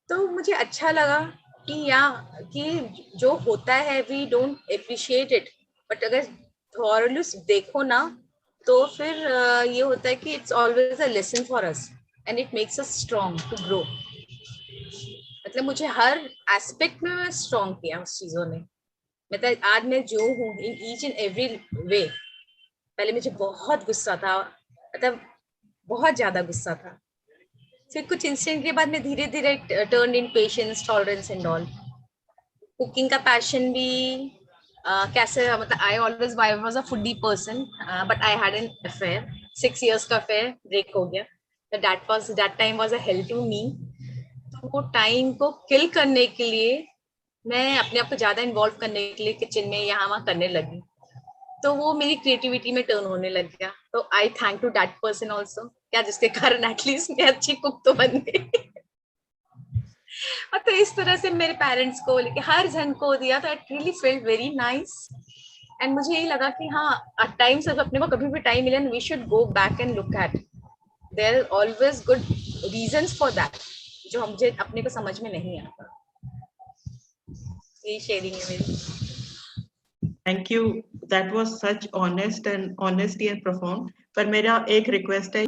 तो मुझे अच्छा लगा कि जो होता है we don't appreciate it, but अगर थॉरली देखो ना तो फिर ये होता है कि it's always a lesson for us and it makes us strong to grow. मतलब मुझे हर एस्पेक्ट में स्ट्रॉन्ग किया उस चीजों ने. मतलब आज मैं जो हूँ in each and every way. पहले मुझे बहुत गुस्सा था, मतलब बहुत ज्यादा गुस्सा था. फिर कुछ इंसिडेंट के बाद मैं धीरे धीरे turn in patience, tolerance and all. Cooking का पैशन भी कैसे, मतलब I always was a foodie person, but I had an affair, 6 years का अफेयर ब्रेक हो गया. That time was a hell to me. तो वो टाइम को किल करने के लिए मैं अपने आप को ज्यादा इन्वॉल्व करने के लिए किचन में यहाँ वहाँ करने लगी, तो वो मेरी क्रिएटिविटी में टर्न होने लग गया। तो I thank to that person also, क्या जिसके कारण एटलीस्ट मैं अच्छी कुक तो बन गई। और तो इस तरह से मेरे पेरेंट्स को लेके हर जन को दिया, तो it really field very nice. And मुझे यही लगा कि हाँ, एट टाइम्स अगर अपने को कभी भी टाइम मिले, we should go back and look at, there are always good reasons for that, जो मुझे अपने को समझ में नहीं आता। ये शेयरिंग है मेरी। Thank you, that was such honest and honesty and profound. पर मेरा एक रिक्वेस्ट है,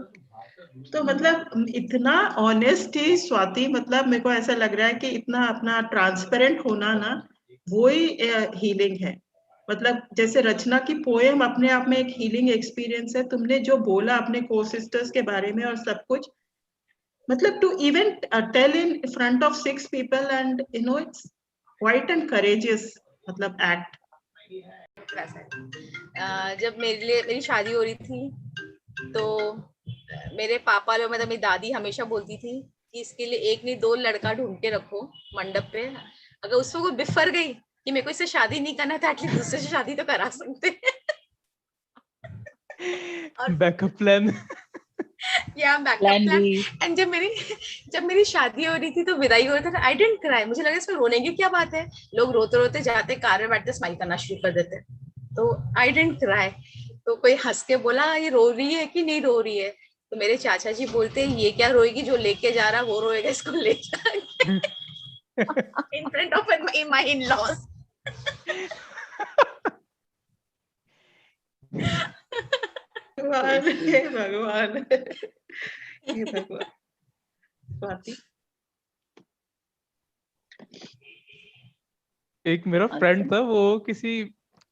तो मतलब इतना ऑनेस्ट ही स्वाति, मतलब मेरे को ऐसा लग रहा है कि इतना अपना ट्रांसपेरेंट होना ना, वो ही हीलिंग है। मतलब जैसे रचना की पोएम अपने आप में एक हीलिंग एक्सपीरियंस है। तुमने जो बोला अपने को सिस्टर्स के बारे में और सब कुछ, मतलब to even tell in front of 6 people and you know it's quite and courageous मतलब एक्ट। जब मेरी शादी हो रही थी, तो मेरे पापा लोग, मतलब मेरी दादी हमेशा बोलती थी कि इसके लिए एक नहीं 2 लड़का ढूंढ के रखो मंडप पे, अगर उसको कोई बिफर गई कि मेरे को इससे शादी नहीं करना, तो एटलीस्ट दूसरे से शादी तो करा सकते हैं। Backup plan. या बैकअप प्लान। एंड जब मेरी शादी हो रही थी, तो विदाई हो रही थी, आई डिडंट क्राई। मुझे लगा इसमें रोने की क्या बात है, लोग रोते रोते जाते, कार में बैठते स्माइल करना शुरू कर देते, तो आई डिडंट क्राई। तो कोई हंस के बोला ये रो रही है कि नहीं रो रही है, तो मेरे चाचा जी बोलते हैं ये क्या रोएगी, जो लेके जा रहा वो रोएगा, इसको ले जाके इन फ्रंट ऑफ माय इन-लॉज। भगवान हे भगवान, हे भगवान। स्वाति, एक मेरा फ्रेंड था, वो किसी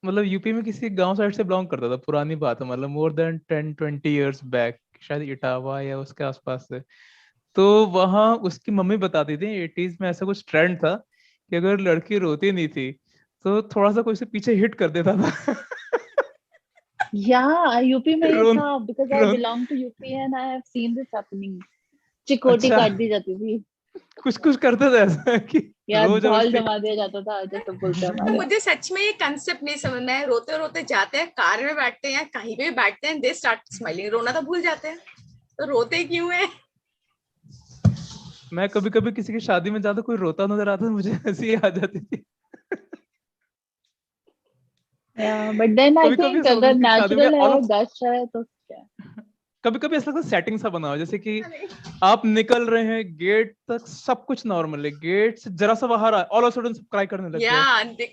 मतलब यूपी में किसी गांव साइड से बिलोंग करता था, पुरानी बात है, मतलब मोर देन 10-20 years बैक, शायद इटावा या उसके आसपास से। तो वहाँ उसकी मम्मी बताती थी 80s में ऐसा कुछ ट्रेंड था कि अगर लड़की रोती नहीं थी तो थोड़ा सा कोई से पीछे हिट कर देता था। Yeah, यूपी में ये रोन था, because I Ron belong to UP and I have seen this happening. चिकोटी अच्छा, काट दी जाती थी, कुछ कुछ करते थे ऐसा कि या रो धौल जबरदस्ती। जमा दिया जाता था, जैसे बोलते हैं तो हमारे। मुझे सच में ये कंसेप्ट नहीं समझ में आया, रोते रोते जाते हैं, कार में बैठते हैं, कहीं पे भी बैठते हैं, दे स्टार्ट स्माइलिंग, रोना तो भूल जाते हैं, तो रोते क्यों है? मैं कभी कभी किसी की शादी में जाता, कोई रोता नजर आता, मुझे हंसी आ जाती थी। Yeah, but then I कभी कभी think ऐसा होता अगर था कि शादी में natural ऑल है, ऑफ, गश है, तो क्या? कभी कभी ऐसा लगता है सेटिंग सा बना हो, जैसे कि आप निकल रहे हैं गेट तक, सब कुछ नॉर्मल है, गेट से जरा सा बाहर आए, ऑल ऑफ सडन सब क्राई करने लग गए।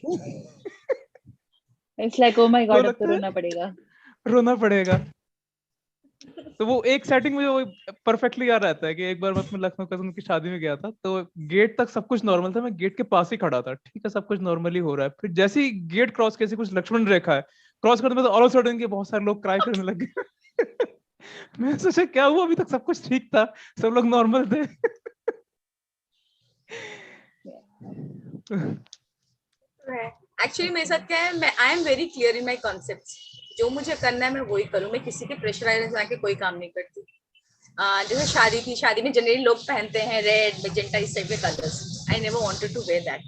It's like, oh my तो God, अब तो लगता है रोना पड़ेगा। रोना पड़ेगा। तो वो एक सेटिंग मुझे वो परफेक्टली याद रहता है कि एक बार मैं अपने लखनऊ कजन की शादी में गया था, तो गेट तक सब कुछ नॉर्मल था, मैं गेट के पास ही खड़ा था, ठीक है, सब कुछ नॉर्मली हो रहा है, फिर जैसे ही गेट क्रॉस कैसे कुछ लक्ष्मण रेखा है क्रॉस करने में, तो ऑल ऑफ सडन के बहुत सारे लोग क्राई करने लग गए। मैं सोचा क्या हुआ, अभी तक सब कुछ ठीक था, सब लोग नॉर्मल थे। एक्चुअली मेरे साथ क्या है, मैं I am very clear in my concept, जो मुझे करना है मैं वही करूँ, मैं किसी के प्रेशराइज के कोई काम नहीं करती। जैसे शादी थी, शादी में जनरली लोग पहनते हैं रेड मैजेंटा इस टाइप के colours, I never wanted to wear that,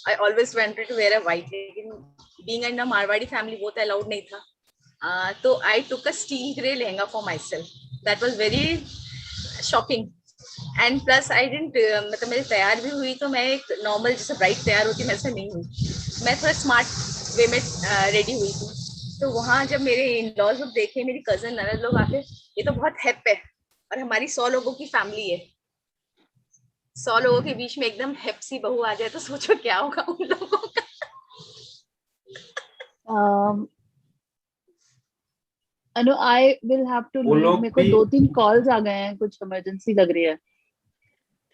I always wanted to wear a white, लेकिन being in a Marwari family वो तो अलाउड नहीं था। तो I took a steel grey lehenga for myself, that was very shocking. And plus I didn't, मतलब मेरी तैयार भी हुई तो मैं एक नॉर्मल जैसे ब्राइट तैयार होती मैं ऐसे नहीं हुई, मैं थोड़ा स्मार्ट वे में रेडी हुई थी। तो वहाँ जब मेरे इन-लॉज लोग देखे, मेरी कजन ननद लोग आके, ये तो बहुत हैप है, और हमारी 100 लोगों की फैमिली है, 100 लोगों के बीच में एकदम हैप सी बहू आ जाए, तो सोचो क्या होगा उन लोगों का। अनु, I will have to वो leave. लोग मेरे को भी 2-3 कॉल्स आ गए हैं, कुछ इमरजेंसी लग रही है।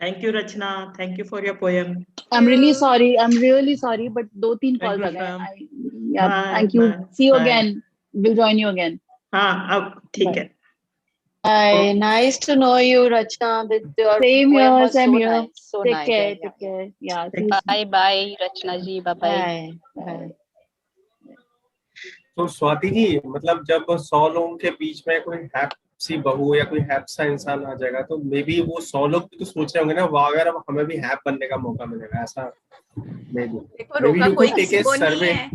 Thank you Rachna, thank you for your poem. I'm really sorry. I'm really sorry, but 2-3 thank calls you आ गए फैम। हैं। Yeah, bye thank you. Bye See you bye. again. We'll join you again. हाँ अब ठीक Bye. है। Hi, nice to know you, Rachna. With your Same poem here, was same so here. nice, so Take nice. care, Yeah, take yeah, care. Yeah, see Thank you soon. Bye bye, Rachna ji. Bye bye. yeah. Bye. तो स्वाति जी, मतलब जब 100 लोगों के बीच में कोई सी बहू या कोई हैप सा इंसान आ जाएगा, तो मे बी वो 100 लोग तो सोच रहे होंगे ना, वाह यार अब हमें भी हैप बनने का मौका मिलेगा, ऐसा मे देखो बी रोका यू कोई कुड टेक किसी ए को नहीं सर्वे, है।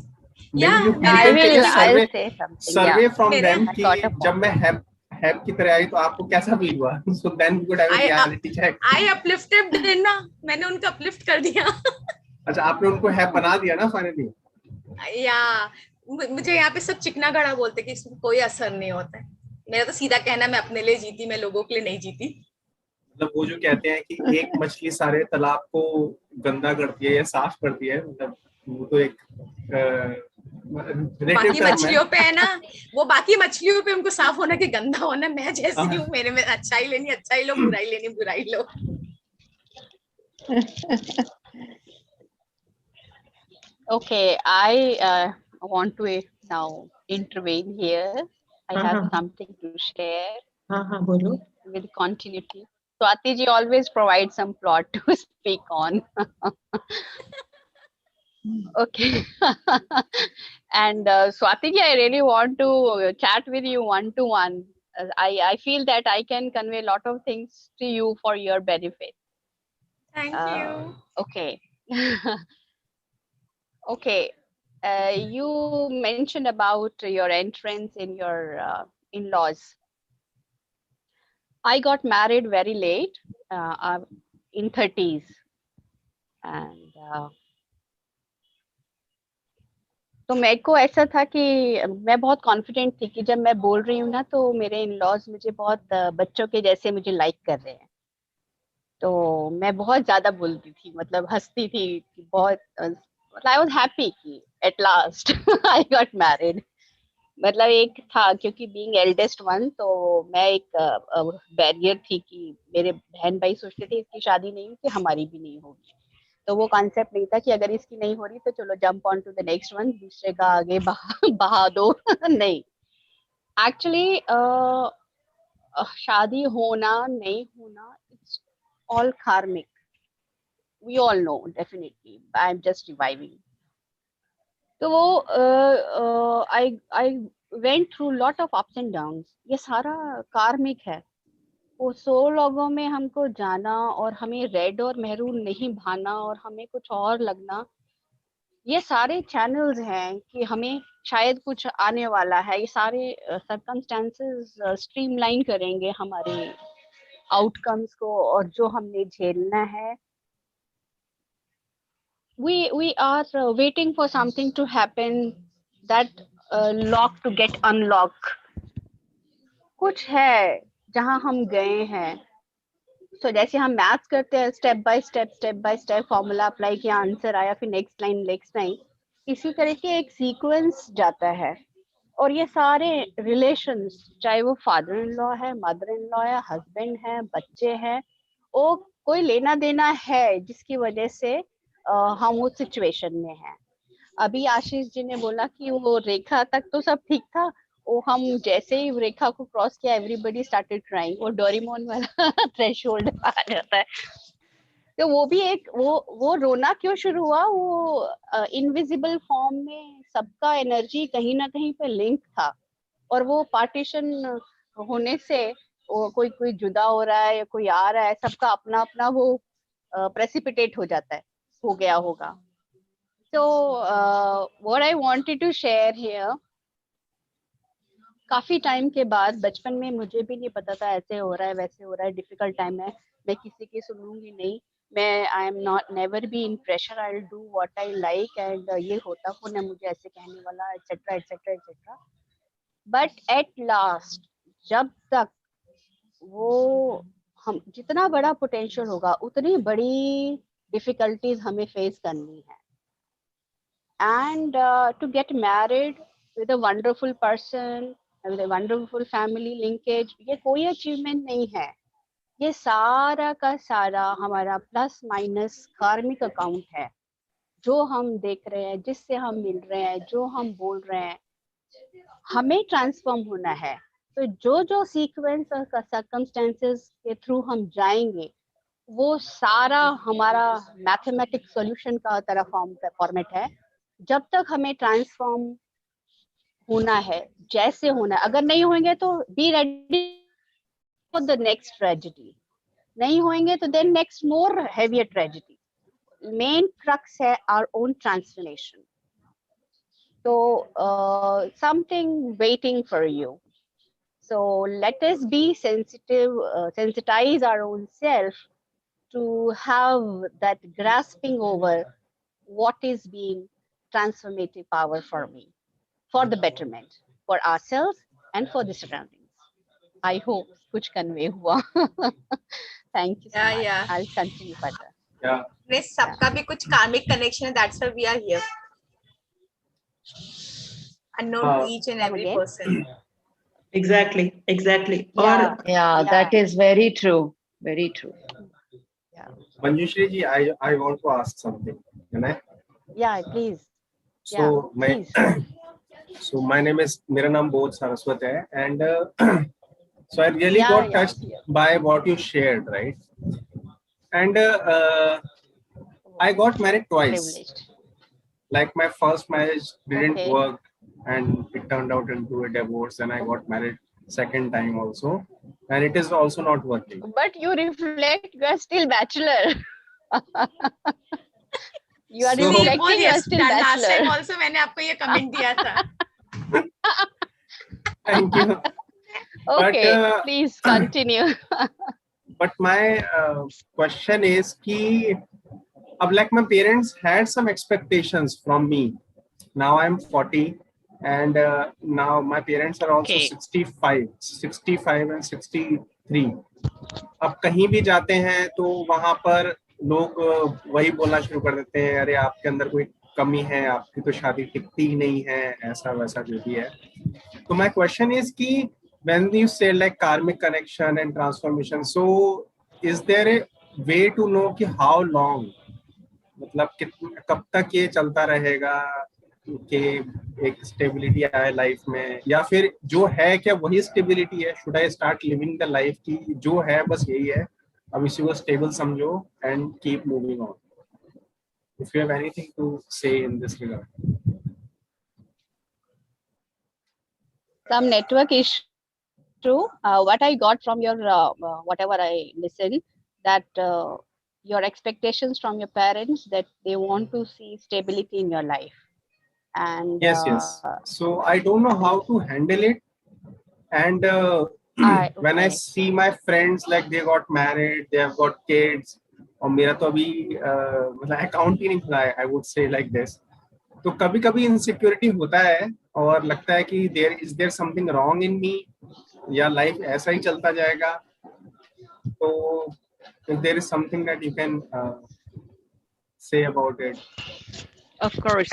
मे या be you I can take a will, I'll survey say something. Survey Yeah, from मेरे देम I कि thought of जब that. मैं हैप की तरह आई तो आपको कैसा फील हुआ, so then we could have a reality check. I uplifted देना, मैंने उनको अपलिफ्ट कर दिया। अच्छा, आपने उनको हैप बना दिया ना फाइनली। या मुझे यहाँ पे सब चिकना गड़ा बोलते कि इसमें कोई असर नहीं होता है। मेरा तो सीधा कहना, मैं अपने लिए जीती, मैं लोगों के लिए नहीं जीती। मतलब वो जो कहते हैं कि एक मछली सारे तालाब को गंदा करती है या साफ करती है, मतलब वो तो एक बाकी मछलियों पे है ना, वो बाकी मछलियों पे उनको साफ होना कि गंदा होना, मैं जैसी हूँ मेरे में अच्छाई लेनी अच्छाई लो, बुराई लेनी बुराई लो। Okay, I want to now intervene here. I have something to share हाँ बोलो। with continuity. Swati ji always provides some plot to speak on. Okay. And Swati ji, I really want to chat with you one-to-one. I feel that I can convey a lot of things to you for your benefit. Thank you. Okay. Okay. You mentioned about your entrance in your in-laws. I got married very late, in 30s, and तो मेरे को ऐसा था कि मैं बहुत कॉन्फिडेंट थी कि जब मैं बोल रही हूँ ना तो मेरे इन-लॉज मुझे बहुत बच्चों के जैसे मुझे लाइक कर रहे हैं, तो मैं बहुत ज्यादा बोलती थी, मतलब हंसती थी कि बहुत, आई वाज हैप्पी कि at last I got married. मतलब एक था, क्योंकि बीइंग एल्डेस्ट वन, तो मैं एक बैरियर थी कि मेरे बहन भाई सोचते थे इसकी शादी नहीं हुई कि हमारी भी नहीं होगी, तो वो कॉन्सेप्ट नहीं था कि अगर इसकी नहीं हो रही तो चलो jump on to the next one, दूसरे का आगे बहा दो। नहीं, एक्चुअली शादी होना नहीं होना, it's all karmic. We all know, definitely. I'm just reviving. तो वो I went through lot of ups and downs. ये सारा कार्मिक है। वो 100 लोगों में हमको जाना और हमें रेड और मैरून नहीं भाना और हमें कुछ और लगना, ये सारे चैनल्स हैं कि हमें शायद कुछ आने वाला है। ये सारे सर्कमस्टेंसेस स्ट्रीमलाइन करेंगे हमारे आउटकम्स को, और जो हमने झेलना है, we are waiting for something to happen, that lock to get unlock. कुछ है जहां हम गए हैं, तो जैसे हम मैथ्स करते हैं, step by step formula apply किया, आंसर आया, फिर नेक्स्ट लाइन, इसी तरह के एक सीक्वेंस जाता है। और ये सारे रिलेशंस, चाहे वो फादर इन लॉ है, मदर इन लॉ है, हस्बैंड है, बच्चे हैं, वो कोई लेना देना है जिसकी वजह से हम उस सिचुएशन में हैं। अभी आशीष जी ने बोला कि वो रेखा तक तो सब ठीक था, वो हम जैसे ही रेखा को क्रॉस किया, एवरीबडी स्टार्टेड क्राइंग, वो डोरेमोन वाला थ्रेशोल्ड आ जाता है। तो वो भी एक वो रोना क्यों शुरू हुआ, वो इनविजिबल फॉर्म में सबका एनर्जी कहीं ना कहीं पे लिंक था, और वो पार्टीशन होने से वो कोई जुदा हो रहा है या कोई आ रहा है, सबका अपना अपना वो प्रेसिपिटेट हो जाता है, हो गया होगा। So what I wanted to share here, काफी टाइम के बाद, बचपन में मुझे भी नहीं पता था ऐसे हो रहा है वैसे हो रहा है, डिफिकल्ट टाइम है, मैं किसी की सुनूंगी नहीं, मैं I am not never be in pressure, I will do what I like, and ये होता कौन है मुझे ऐसे कहने वाला, etcetera etcetera etcetera. But at last, जब तक वो हम जितना बड़ा पोटेंशियल होगा उतनी बड़ी डिफिकल्टीज हमें फेस करनी है, and to get married with a wonderful person, with a wonderful family linkage, ये कोई अचीवमेंट नहीं है, ये सारा का सारा हमारा प्लस माइनस कार्मिक अकाउंट है, जो हम देख रहे हैं, जिससे हम मिल रहे हैं, जो हम बोल रहे हैं, हमें ट्रांसफॉर्म होना है। तो जो जो सीक्वेंस और सर्कमस्टेंसेस के थ्रू हम जाएंगे, वो सारा हमारा मैथमेटिक्स सॉल्यूशन का तरह फॉर्मेट है। जब तक हमें ट्रांसफॉर्म होना है, जैसे होना है, अगर नहीं होंगे तो be ready the next tragedy. नहीं होंगे तो then next more heavier tragedy. Main crux है our own transformation. So something waiting for you. So let us be sensitive, sensitize our own self to have that grasping over what is being transformative power for me, for the betterment, for ourselves and for the surroundings. I hope kuch convey hua. Thank you so much. Yeah. I'll continue further. Yeah. अपने सबका भी कुछ karmic connection है. That's why we are here. Unknown to each and every again? person. Exactly. Yeah. Yeah, that is very true. Very true. Manjushri ji, I want to ask something. Can I? Yeah, please. So please. so my name is मेरा नाम बोध सारस्वत है, and so I really got touched by what you shared, right? And I got married twice. Privileged. Like my first marriage didn't Okay. work, and it turned out into a divorce, and I got married second time also, and it is also not working. But you reflect, you are still bachelor. You are So- reflecting, you are still Last time bachelor. also मैंने आपको ये comment दिया था. Thank you. Okay, But, please continue. But my question is कि like my parents had some expectations from me. Now I'm 40, and now my parents are also Okay. 65 and 63. अब कहीं भी जाते हैं तो वहां पर लोग वही बोलना शुरू कर देते हैं, अरे आपके अंदर कोई कमी है, आपकी तो शादी टिकती ही नहीं है, ऐसा वैसा जो भी है. तो my question is कि when you say like karmic connection and transformation, so is there a way to know कि how long, मतलब कब तक ये चलता रहेगा कि एक स्टेबिलिटी आए लाइफ में, या फिर जो है क्या वही स्टेबिलिटी है? Should I start living the life की जो है बस यही है, अब इसी को स्टेबल समझो and keep moving on? If you have anything to say in this regard. Some network issue. What I got from your whatever I listened, that your expectations from your parents that they want to see stability in your life, and Yes. So I don't know how to handle it, and when I okay. see my friends like they got married, they have got kids, और मेरा तो अभी मतलब अकाउंट ही नहीं खुला है, I would say like this. तो कभी कभी इनसिक्योरिटी होता है और लगता है कि देयर समथिंग रॉन्ग इन मी, या लाइफ ऐसा ही चलता जाएगा. तो if there is something that you can say about it. Of course.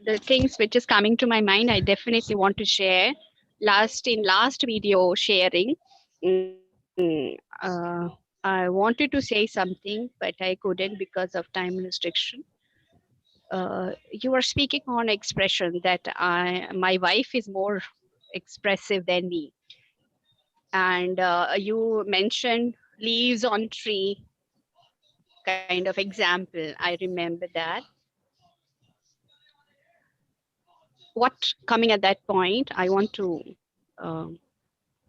The things which is coming to my mind, I definitely want to share. Last video sharing, I wanted to say something, but I couldn't because of time restriction. You were speaking on expression that my wife is more expressive than me. And you mentioned leaves on tree kind of example. I remember that. What coming at that point, I want to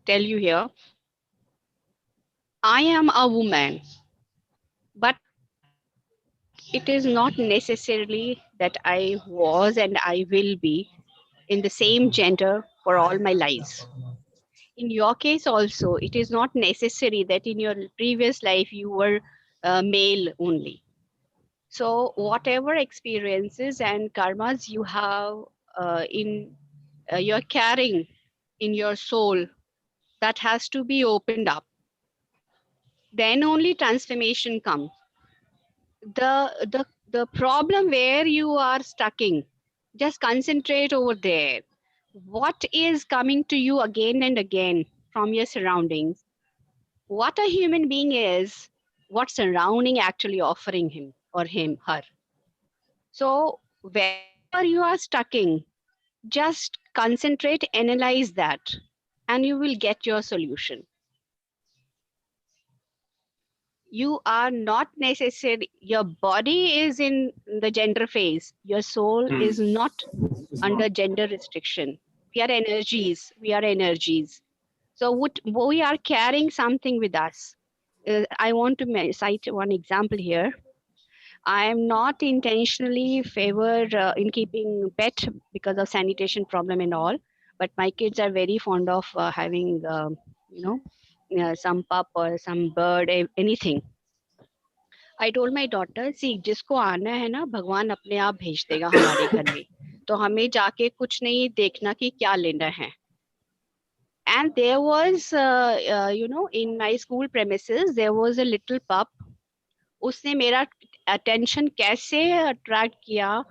tell you here. I am a woman, but it is not necessarily that I was and I will be in the same gender for all my lives. In your case also, it is not necessary that in your previous life you were male only. So whatever experiences and karmas you have you're carrying in your soul, that has to be opened up. Then only transformation comes. The problem where you are stucking, just concentrate over there. What is coming to you again and again from your surroundings? What a human being is, what surrounding actually offering him or her. So wherever you are stucking, just concentrate, analyze that, and you will get your solution. You are not necessarily, your body is in the gender phase. Your soul is not under gender restriction. We are energies. So we are carrying something with us. I want to cite one example here. I am not intentionally favor in keeping pet because of sanitation problem and all, but my kids are very fond of having, some pup or some bird, anything. I told my daughter, see, जिसको आना है ना, भगवान अपने आप भेज देगा हमारे घर में, तो हमें जाके कुछ नहीं देखना कि क्या लेना है. And there was, in my school premises, there was a little pup. उसने मेरा attention कैसे attract किया,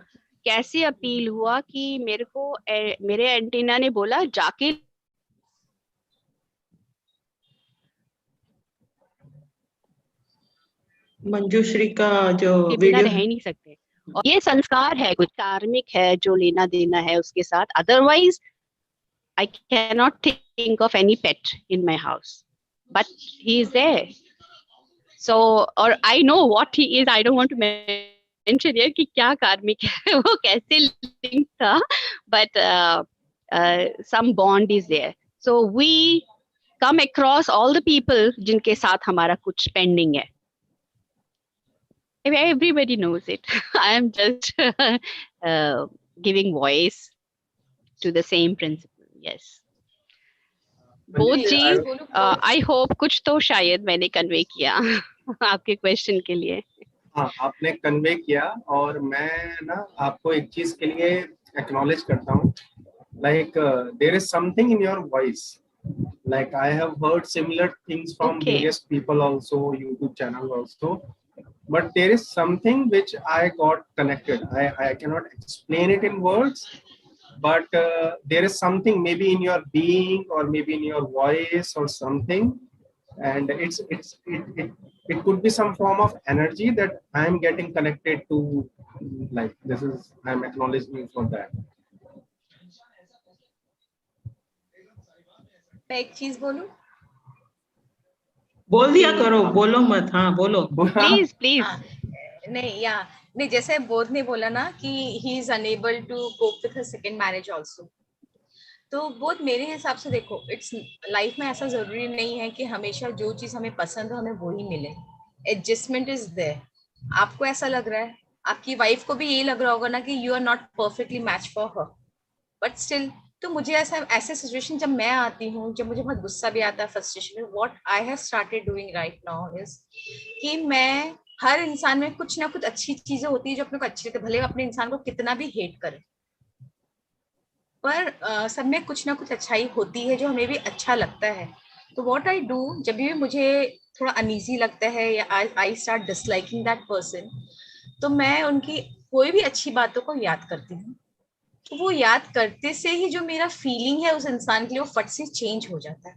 कैसे अपील हुआ कि मेरे एंटीना ने बोला जाके मंजूश्री का जो के बिना वीडियो रह ही नहीं सकते. और ये संस्कार है, कुछ कार्मिक है जो लेना देना है उसके साथ. Otherwise, I cannot think of any pet in my house, but he is there. So, or I know what he is. I don't want to mention here कि क्या कार्मिक है, वो कैसे लिंक था, but some bond is there. So we come across all the people जिनके साथ हमारा कुछ pending है. Everybody knows it. I am just giving voice to the same principle. Yes. बोध जी, I hope कुछ तो शायद मैंने कन्वे किया आपके क्वेश्चन के लिए. हाँ, आपने कन्वे किया और मैं ना आपको एक चीज के लिए एक्नॉलेज करता हूँ. Like there is something in your voice. Like I have heard similar things from various people also, YouTube channel also. But there is something which I got connected. I cannot explain it in words. But there is something maybe in your being or maybe in your voice or something, and it could be some form of energy that I am getting connected to. Like this is, I am acknowledging you for that. मैं एक चीज बोलूं? बोल दिया करो, बोलो मत. हाँ बोलो. Please, please. नहीं, जैसे बोध ने बोला ना कि he is unable to cope with his second marriage also. तो बोध, मेरे हिसाब से देखो, इट्स लाइफ में ऐसा जरूरी नहीं है कि हमेशा जो चीज हमें पसंद हो हमें वो ही मिले. Adjustment is there. आपको ऐसा लग रहा है, आपकी वाइफ को भी यही लग रहा होगा ना कि you are not perfectly match for her, but still. तो मुझे ऐसे सिचुएशन जब मैं आती हूँ, जब मुझे बहुत गुस्सा भी आता है, frustration, what I have started doing right now is कि मैं, हर इंसान में कुछ ना कुछ अच्छी चीजें होती है जो अपने को अच्छी लगती है, भले अपने इंसान को कितना भी हेट करे, पर सब में कुछ ना कुछ अच्छाई होती है जो हमें भी अच्छा लगता है. तो व्हाट आई डू, जब भी मुझे थोड़ा अनईजी लगता है या I start disliking that person, तो मैं उनकी कोई भी अच्छी बातों को याद करती हूँ. तो वो याद करते से ही जो मेरा फीलिंग है उस इंसान के लिए वो फट से चेंज हो जाता है.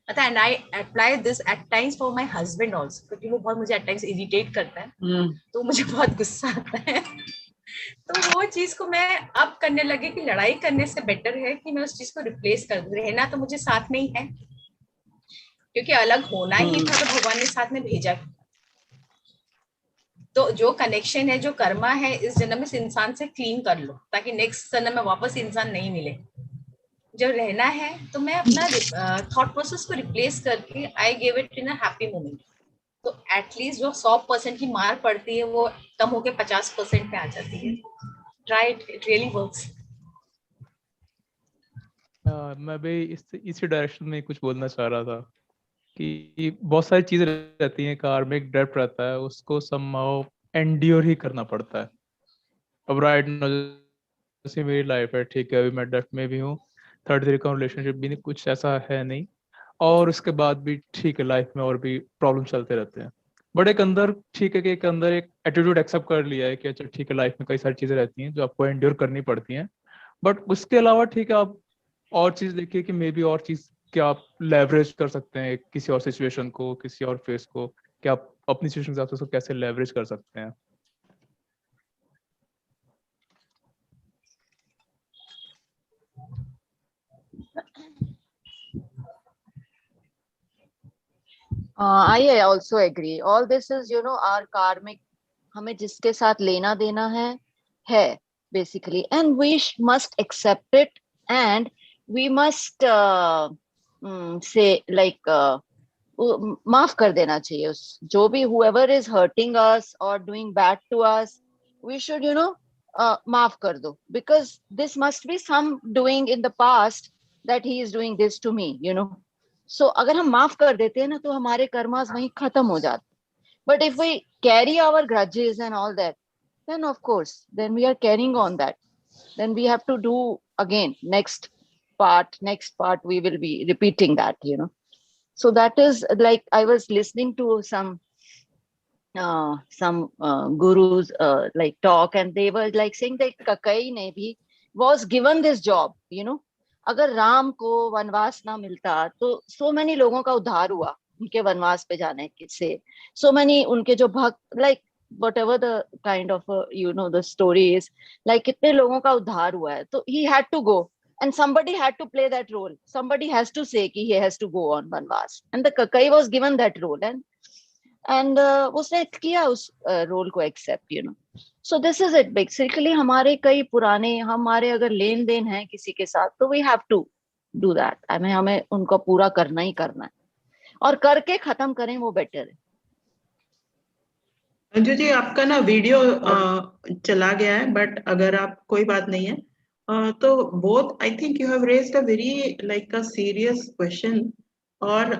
And I apply this eight times for my husband also, क्योंकि वो बहुत मुझे एट टाइम्स इरिटेट करता है. तो मुझे बहुत गुस्सा आता है. तो वो चीज को मैं अब करने लगे कि लड़ाई करने से बेटर है कि मैं उस चीज को रिप्लेस कर दूं. रहना तो मुझे साथ में ही है, क्योंकि अलग होना ही था तो भगवान ने साथ में भेजा. तो जो कनेक्शन है, जो कर्मा है, इस जन्म में इस इंसान से क्लीन कर लो ताकि नेक्स्ट जन्म में वापस इंसान नहीं मिले. जब रहना है तो मैं अपना थॉट प्रोसेस को रिप्लेस करके I give it in a happy moment. तो एटलीस्ट जो 100% की मार पड़ती है वो कम होके 50% पे आ जाती है. Right, it really works. मैं भी इसी डायरेक्शन में कुछ बोलना चाह रहा था कि बहुत सारी चीजें रहती हैं, कार्मिक डेप्थ रहता है, उसको समहाउ एंड्योर ही करना पड़ता है. अब राइट नाउ जैसे मेरी लाइफ है, ठीक है, अभी मैं डेप्थ में भी हूँ, थर्ड डिग्री का रिलेशनशिप भी नहीं, कुछ ऐसा है नहीं, और उसके बाद भी ठीक है, लाइफ में और भी प्रॉब्लम चलते रहते हैं. बट एक अंदर ठीक है कि एक अंदर एक एटीट्यूड एक्सेप्ट कर लिया है कि अच्छा ठीक है, लाइफ में कई सारी चीजें रहती हैं जो आपको एंड्योर करनी पड़ती हैं. बट उसके अलावा ठीक है, आप और चीज देखिए कि मे बी और चीज क्या आप लेवरेज कर सकते हैं किसी और सिचुएशन को, किसी और फेस को, क्या आप अपनी सिचुएशन के हिसाब से उसको कैसे लेवरेज कर सकते हैं. I also agree. All this is, our karmic. हमें जिसके साथ लेना देना है basically, and we must accept it, and we must से लाइक माफ कर देना चाहिए उस जो भी whoever is hurting us or doing bad to us, we should माफ कर दो, because this must be some doing in the past that he is doing this to me, so अगर हम माफ कर देते हैं ना तो हमारे कर्मास वहीं खत्म हो जाते. But if we carry our grudges and all that, then of course, then we are carrying on that. Then we have to do again next part we will be repeating that. So that is like I was listening to some gurus like talk, and they were like saying that Kakai ne bhi was given this job. अगर राम को वनवास ना मिलता तो so many लोगों का उद्धार हुआ उनके वनवास पे जाने से. So many उनके जो भक्त, like whatever the kind of the story is, like कितने लोगों का उद्धार हुआ है. तो he had to go. And somebody had to play that role. Somebody has to say कि he has to go on vanvas. And the Kakai was given that role, and उसने किया उस role को accept. So this is it. Basically, हमारे कई पुराने हमारे अगर लेन देन है किसी के साथ, तो we have to do that. हमें उनको पूरा करना ही करना है, और करके खत्म करें वो बेटर है. अंजू जी, आपका ना वीडियो चला गया है, बट अगर आप कोई बात नहीं है तो both I think you have raised a very like a serious question, और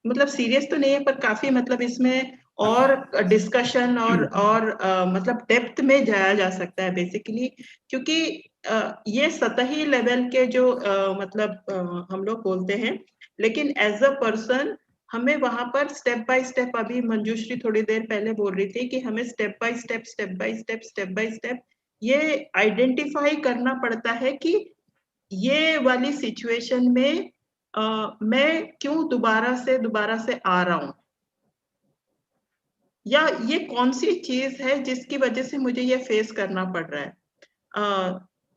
मतलब सीरियस तो नहीं है पर काफी मतलब इसमें और डिस्कशन और मतलब डेप्थ में जाया जा सकता है बेसिकली, क्योंकि ये सतही लेवल के जो मतलब हम लोग बोलते हैं, लेकिन एज अ पर्सन हमें वहां पर स्टेप बाय स्टेप, अभी मंजूश्री थोड़ी देर पहले बोल रही थी कि हमें स्टेप बाय स्टेप ये आइडेंटिफाई करना पड़ता है कि ये वाली सिचुएशन में मैं क्यों दोबारा से आ रहा हूं, या ये कौन सी चीज है जिसकी वजह से मुझे ये फेस करना पड़ रहा है.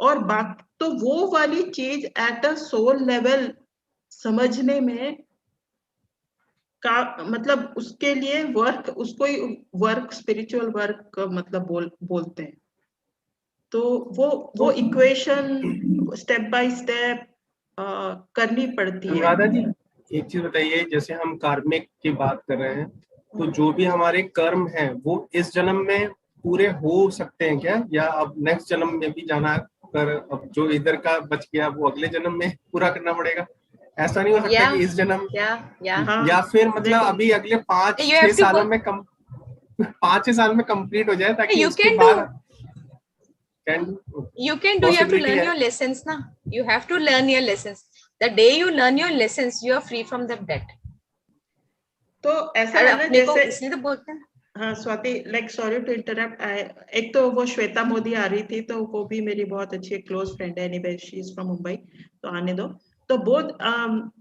और बात तो वो वाली चीज एट अ सोल लेवल समझने में का मतलब उसके लिए वर्क, उसको ही वर्क, स्पिरिचुअल वर्क मतलब बोलते हैं. तो वो इक्वेशन स्टेप बाय स्टेप करनी पड़ती है. अनुराधा जी, एक चीज बताइए, जैसे हम कार्मिक की बात कर रहे हैं, तो जो भी हमारे कर्म हैं वो इस जन्म में पूरे हो सकते हैं क्या, या अब नेक्स्ट जन्म में भी जाना कर, अब जो इधर का बच गया वो अगले जन्म में पूरा करना पड़ेगा? ऐसा नहीं हो सकता कि इस जन्म या फिर मतलब अभी अगले 5-6 सालों में 5-6 साल में कंप्लीट हो जाए, ताकि उसके बाद you can do. You have to learn your lessons na. You have to learn your lessons. The day you learn your lessons, you are free from the debt. तो ऐसा है ना, जैसे इसलिए तो बोलते हैं. हाँ Swati, like sorry to interrupt. एक तो वो श्वेता मोदी आ रही थी, तो वो भी मेरी बहुत अच्छी क्लोज फ्रेंड है. Anyway, she is from Mumbai, तो आने दो. तो बहुत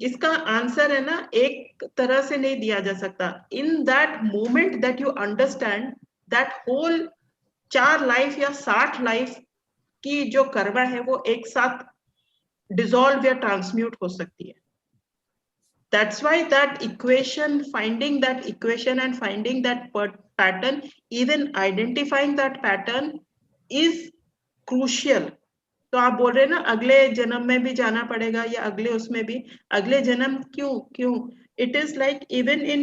इसका आंसर है ना, एक तरह से नहीं दिया जा सकता. In that moment that you understand that whole 4 life या 60 लाइफ की जो कर्मा है वो एक साथ डिसॉल्व या ट्रांसम्यूट हो सकती है. That's why that equation, finding that equation and finding that pattern, even identifying that pattern is crucial. तो आप बोल रहे हैं ना अगले जन्म में भी जाना पड़ेगा, या अगले उसमें भी, अगले जन्म क्यों? It is like even in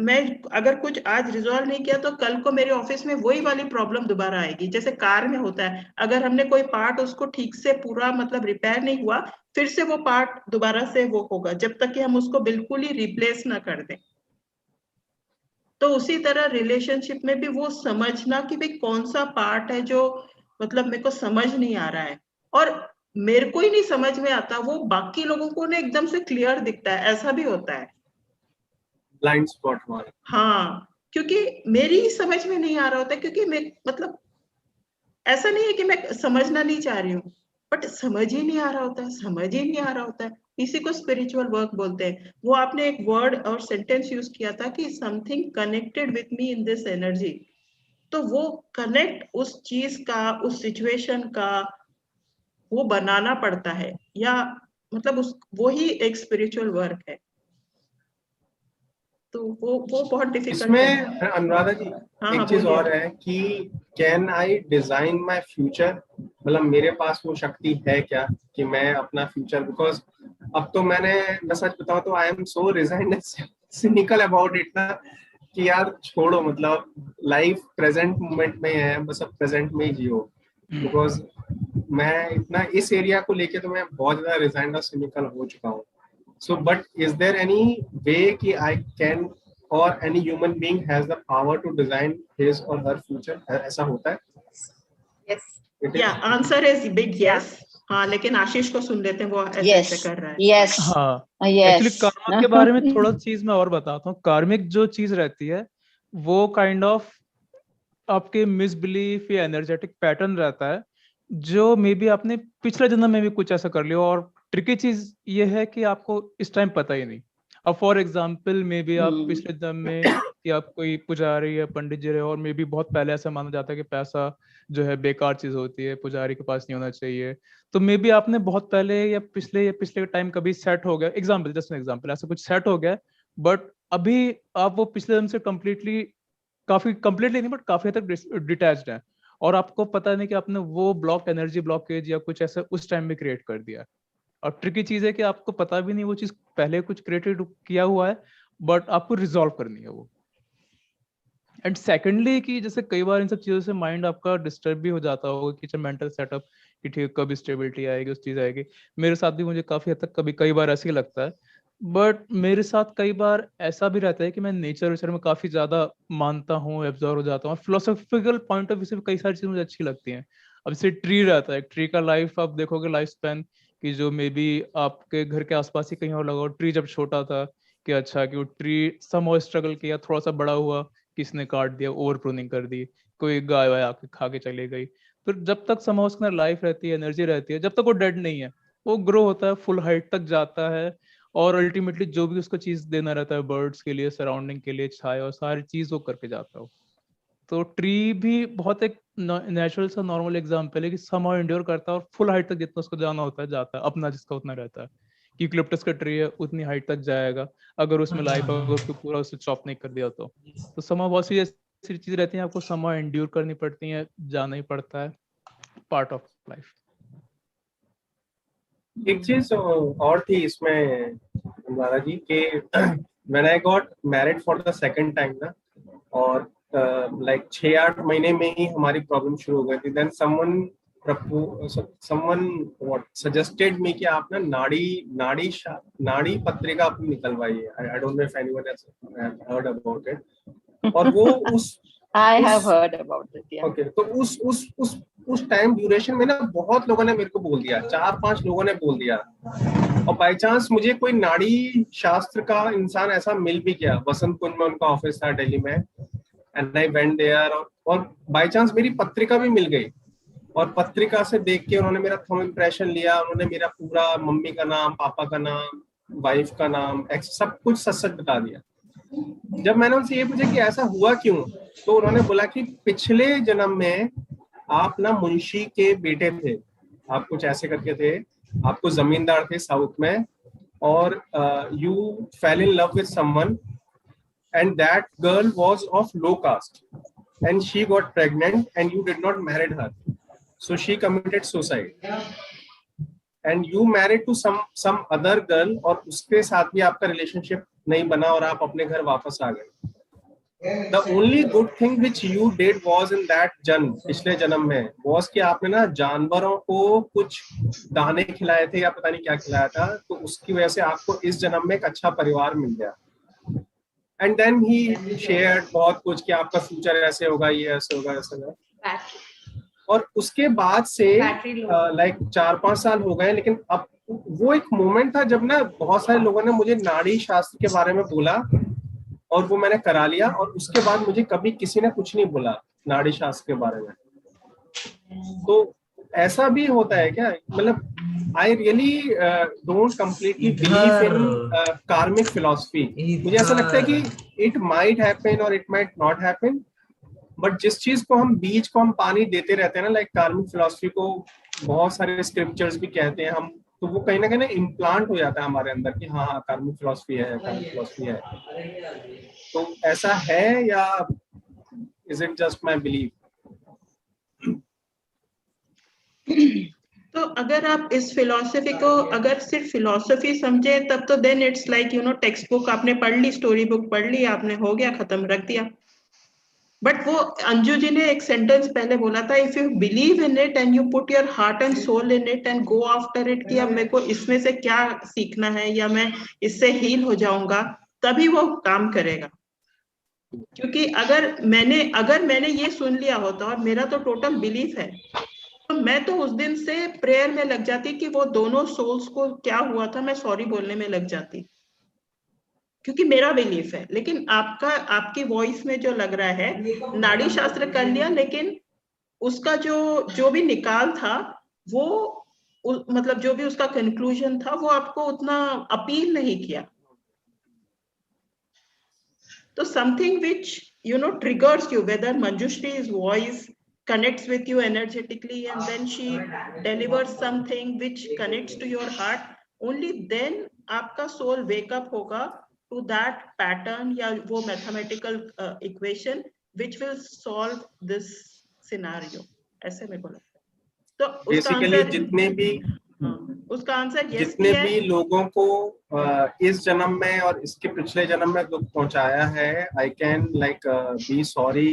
मैं अगर कुछ आज रिजॉल्व नहीं किया तो कल को मेरे ऑफिस में वही वाली प्रॉब्लम दोबारा आएगी. जैसे कार में होता है, अगर हमने कोई पार्ट उसको ठीक से पूरा मतलब रिपेयर नहीं हुआ, फिर से वो पार्ट दोबारा से वो होगा, जब तक कि हम उसको बिल्कुल ही रिप्लेस ना कर दें. तो उसी तरह रिलेशनशिप में भी वो समझना कि भाई कौन सा पार्ट है जो मतलब मेरे को समझ नहीं आ रहा है, और मेरे को ही नहीं समझ में आता, वो बाकी लोगों को ना एकदम से क्लियर दिखता है. ऐसा भी होता है, ब्लाइंड स्पॉट हमारा. हाँ, क्योंकि मेरी ही समझ में नहीं आ रहा होता, क्योंकि मैं मतलब ऐसा नहीं है कि मैं समझना नहीं चाह रही हूँ, बट समझ ही नहीं आ रहा होता है. इसी को स्पिरिचुअल वर्क बोलते हैं. वो आपने एक वर्ड और सेंटेंस यूज किया था कि something connected with me in this energy. तो वो कनेक्ट उस चीज का, उस सिचुएशन का वो बनाना पड़ता है, या मतलब वो ही एक स्पिरिचुअल वर्क है. तो वो बहुत डिफिकल्ट इसमें है. अनुराधा जी, एक चीज और है कि can I design my future, मतलब मेरे पास वो शक्ति है क्या कि मैं अपना फ्यूचर, बिकॉज अब तो मैं सच बताऊं तो I am so resigned and cynical about it ना कि यार छोड़ो, मतलब लाइफ प्रेजेंट मोमेंट में है, बस अब प्रेजेंट में ही जियो। बिकॉज मैं इतना इस एरिया को लेके तो मैं बहुत ज्यादा रिजाइंड और सिनिकल हो चुका हूँ। So but is there any way कि I can or any human being has the power to design his or her future? ऐसा होता है? Yes. या आंसर इज बिग यस। हाँ, लेकिन आशीष को सुन लेते हैं, वो ऐसे Yes. ऐसे कर रहा है। Yes. हाँ, Yes. एक्चुअली कर्मा के बारे में थोड़ा चीज मैं और बताता हूँ। कार्मिक जो चीज रहती है वो काइंड ऑफ आपके मिसबिलीफ या एनर्जेटिक पैटर्न रहता है जो मे बी आपने पिछले जन्म में भी कुछ ऐसा कर लिया, और ट्रिकी चीज ये है कि आपको इस टाइम पता ही नहीं। अब फॉर एग्जाम्पल मे बी आप पिछले जन्म में कि आप कोई पुजारी या पंडित जी रहे हो, और मे बी बहुत पहले ऐसा माना जाता है कि पैसा जो है बेकार चीज होती है, पुजारी के पास नहीं होना चाहिए। तो मे बी आपने बहुत पहले या पिछले टाइम कभी सेट हो गया, एग्जाम्पल जस्ट एन एग्जाम्पल, ऐसा कुछ सेट हो गया, बट अभी आप वो पिछले जन्म से कंप्लीटली नहीं बट काफी हद तक डिटैच्ड है, और आपको पता नहीं कि आपने वो ब्लॉक एनर्जी ब्लॉकेज या कुछ ऐसा उस टाइम में क्रिएट कर दिया। और ट्रिकी चीज है कि आपको पता भी नहीं वो चीज पहले कुछ क्रिएटेड किया हुआ है, बट आपको रिजॉल्व करनी है वो। एंड सेकेंडली कि जैसे कई बार इन सब चीजों से माइंड आपका डिस्टर्ब भी हो जाता होगा कि मेंटल सेटअप कि ठीक कब स्टेबिलिटी आएगी, उस चीज आएगी। मेरे साथ भी मुझे काफी हद तक कई बार ऐसे ही लगता है, बट मेरे साथ कई बार ऐसा भी रहता है कि मैं नेचर में काफी ज्यादा मानता हूँ, एब्जॉर्व हो जाता हूँ, और फिलोसॉफिकल पॉइंट ऑफ व्यू से भी कई सारी चीजें मुझे अच्छी लगती हैं। अब जैसे ट्री रहता है, ट्री का लाइफ आप देखोगे, लाइफ स्पैन कि जो मे बी आपके घर के आसपास ही कहीं और लगा हो। ट्री जब छोटा था कि अच्छा कि वो ट्री समहाउ स्ट्रगल किया, थोड़ा सा बड़ा हुआ, किसने काट दिया, ओवर प्रूनिंग कर दी, कोई गाय वाय आके खा के चली गई। फिर जब तक समहाउ उसके अंदर लाइफ रहती है, एनर्जी रहती है, जब तक वो डेड नहीं है, वो ग्रो होता है, फुल हाइट तक जाता है, और अल्टीमेटली जो भी उसको चीज देना रहता है बर्ड्स के लिए, सराउंडिंग के लिए, छाया और सारी चीज वो करके जाता है। तो ट्री भी बहुत एक नेचुरल सा नॉर्मल एग्जांपल है कि समहाउ एंड्योर करता है और फुल हाइट तक जितना उसको जाना होता है जाता है, अपना जिसका उतना रहता है। यूकलिप्टस का ट्री है, उतनी हाइट तक जाएगा अगर उसमें लाइफ है, अगर उसको पूरा उसे चॉप नहीं कर दिया तो समहाउ बहुत सी ऐसी चीज रहती है, आपको समहाउ एंड्योर करनी पड़ती है, जाना ही पड़ता है, पार्ट ऑफ लाइफ। एक चीज और थी इसमें अनुराधा जी के when I got married for the second time ना, और like 6-8 महीने में ही हमारी प्रॉब्लम शुरू हो गई थी। then someone what suggested me कि आप ना नाड़ी पत्रिका अपनी निकलवाइए। I don't know if anyone has heard about it. और वो I have heard about it. Yeah. Okay, तो उस टाइम ड्यूरेशन में ना बहुत लोगों ने मेरे को बोल दिया, 4-5 लोगों ने बोल दिया, और बाय चांस मुझे कोई नाड़ी शास्त्र का इंसान ऐसा मिल भी गया। वसंत कुंज में उनका ऑफिस था दिल्ली में, एंड आई वेंट देयर, और बाय चांस मेरी पत्रिका भी मिल गई, और पत्रिका से देख के उन्होंने मेरा थंब इम्प्रेशन लिया, उन्होंने मेरा पूरा मम्मी का नाम, पापा का नाम, वाइफ का नाम, सब कुछ सच बता दिया। जब मैंने उनसे ये पूछा कि ऐसा हुआ क्यों, तो उन्होंने बोला कि पिछले जन्म में आप ना मुंशी के बेटे थे, आप कुछ ऐसे करके थे, आपको जमींदार थे साउथ में, और you fell in love with someone and that girl was of low caste and she got pregnant and you did not married her, so she committed suicide and you married to some other girl, और उसके साथ भी आपका रिलेशनशिप नहीं बना और आप अपने घर वापस आ गए। The only good thing which you did was in that जन्म, पिछले जन्म में, was कि आपने ना जानवरों को कुछ दाने खिलाए थे या पता नहीं क्या खिलाया था, तो उसकी वजह से आपको इस जन्म में एक अच्छा परिवार मिल गया। And then he shared बहुत कुछ कि आपका फ्यूचर ऐसे होगा, ये ऐसे होगा, ऐसे होगा। और उसके बाद से लाइक 4-5 साल हो गए, लेकिन अब वो एक मोमेंट था जब ना बहुत सारे लोगों ने मुझे नाड़ी शास्त्र के बारे में बोला, और वो मैंने करा लिया, और उसके बाद मुझे कभी किसी ने कुछ नहीं बोला नाड़ी शास्त्र के बारे में। तो ऐसा भी होता है क्या? मतलब I really don't completely believe in कार्मिक फिलॉसफी। मुझे ऐसा लगता है कि इट माइट हैपन और it might not happen, but जिस चीज को हम बीज को हम पानी देते रहते हैं ना, लाइक कार्मिक फिलॉसफी को बहुत सारे स्क्रिप्चर्स भी कहते हैं हम, तो वो कहीं ना कहीं इम्प्लांट हो जाता है हमारे अंदर कि हाँ कार्मिक फिलॉसफी है, कार्मिक फिलॉसफी है। तो ऐसा है या is it just my belief? तो तो अगर आप इस फिलॉसफी को अगर सिर्फ फिलॉसफी समझे तब तो then it's like you know text book आपने पढ़ ली, स्टोरी बुक पढ़ ली आपने, हो गया, खत्म, रख दिया। बट वो अंजू जी ने एक सेंटेंस पहले बोला था, if you believe in it and you put your heart and soul in it and go after it, कि अब मेरे को इसमें से क्या सीखना है या मैं इससे हील हो जाऊंगा, तभी वो काम करेगा। क्योंकि अगर मैंने ये सुन लिया होता और मेरा तो टोटल बिलीफ है, तो मैं तो उस दिन से प्रेयर में लग जाती कि वो दोनों सोल्स को क्या हुआ था, मैं सॉरी बोलने में लग जाती, क्योंकि मेरा बिलीफ है। लेकिन आपकी वॉइस में जो लग रहा है, नाड़ी शास्त्र कर लिया, लेकिन उसका जो भी निकाल था वो मतलब जो भी उसका कंक्लूजन था वो आपको उतना अपील नहीं किया। तो something which you know triggers you, whether Manjushri's voice connects with you energetically and then she delivers something which connects to your heart, only then आपका soul wake up होगा to that pattern या वो mathematical equation which will solve this scenario। ऐसे मेरे को लगता है। तो उसका आंसर जितने भी उसका आंसर yes जितने भी लोगों को इस जन्म में और इसके पिछले जन्म में दुख पहुंचाया है, I can like be sorry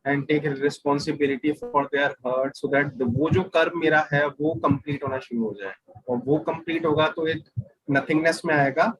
and take responsibility for their hurt, so that वो जो कर्म मेरा है वो कंप्लीट होना शुरू हो जाए, और वो कंप्लीट होगा तो एक नथिंगनेस में आएगा,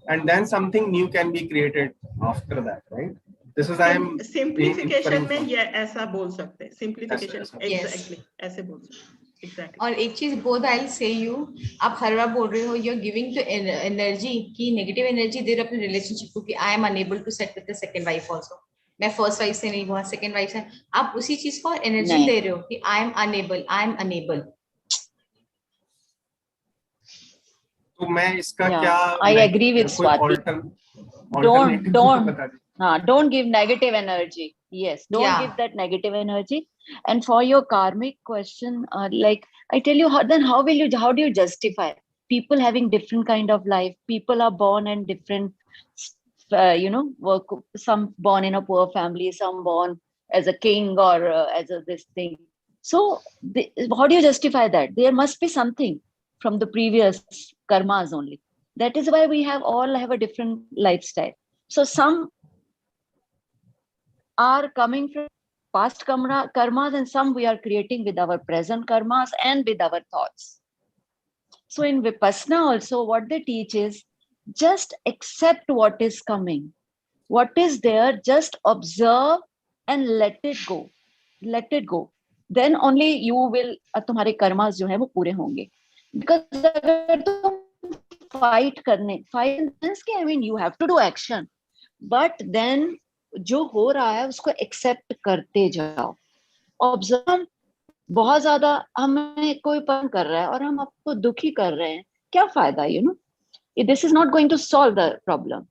and then something new can be created after that, right? This is I am simplification में ये ऐसा बोल सकते हैं, सिंप्लीफिकेशन एग्जैक्टली ऐसे बोल सकते हैं। Exactly. और एक चीज बोथ आई से यू, आप हर बार बोल रहे हो you are giving to energy की नेगेटिव एनर्जी दे रहे हो अपने रिलेशनशिप को कि I am unable to set with the second wife also, मैं फर्स्ट वाइफ से नहीं हुआ, सेकंड वाइफ से, आप उसी चीज को एनर्जी दे रहे हो कि आई एम अनेबल। तो मैं इसका क्या, I agree with Swati, don't give negative energy, yes, don't give that negative energy. And for your karmic question, like I tell you, how do you justify people having different kind of life? People are born in different some born in a poor family, some born as a king or as a this thing. So how do you justify that? There must be something from the previous karmas only. That is why we all have a different lifestyle. So some are coming from past karmas and some we are creating with our present karmas and with our thoughts. So in Vipassana also what they teach is just accept what is coming, what is there, just observe and let it go, then only you will तुम्हारे karmas जो है वो पूरे होंगे। Because अगर तुम fight means I mean you have to do action, but then जो हो रहा है उसको एक्सेप्ट करते जाओ। ऑब्जर्व, बहुत ज्यादा हमें कोई पसंद कर रहा है और हम आपको दुखी कर रहे हैं, क्या फायदा? This is not going to solve the problem,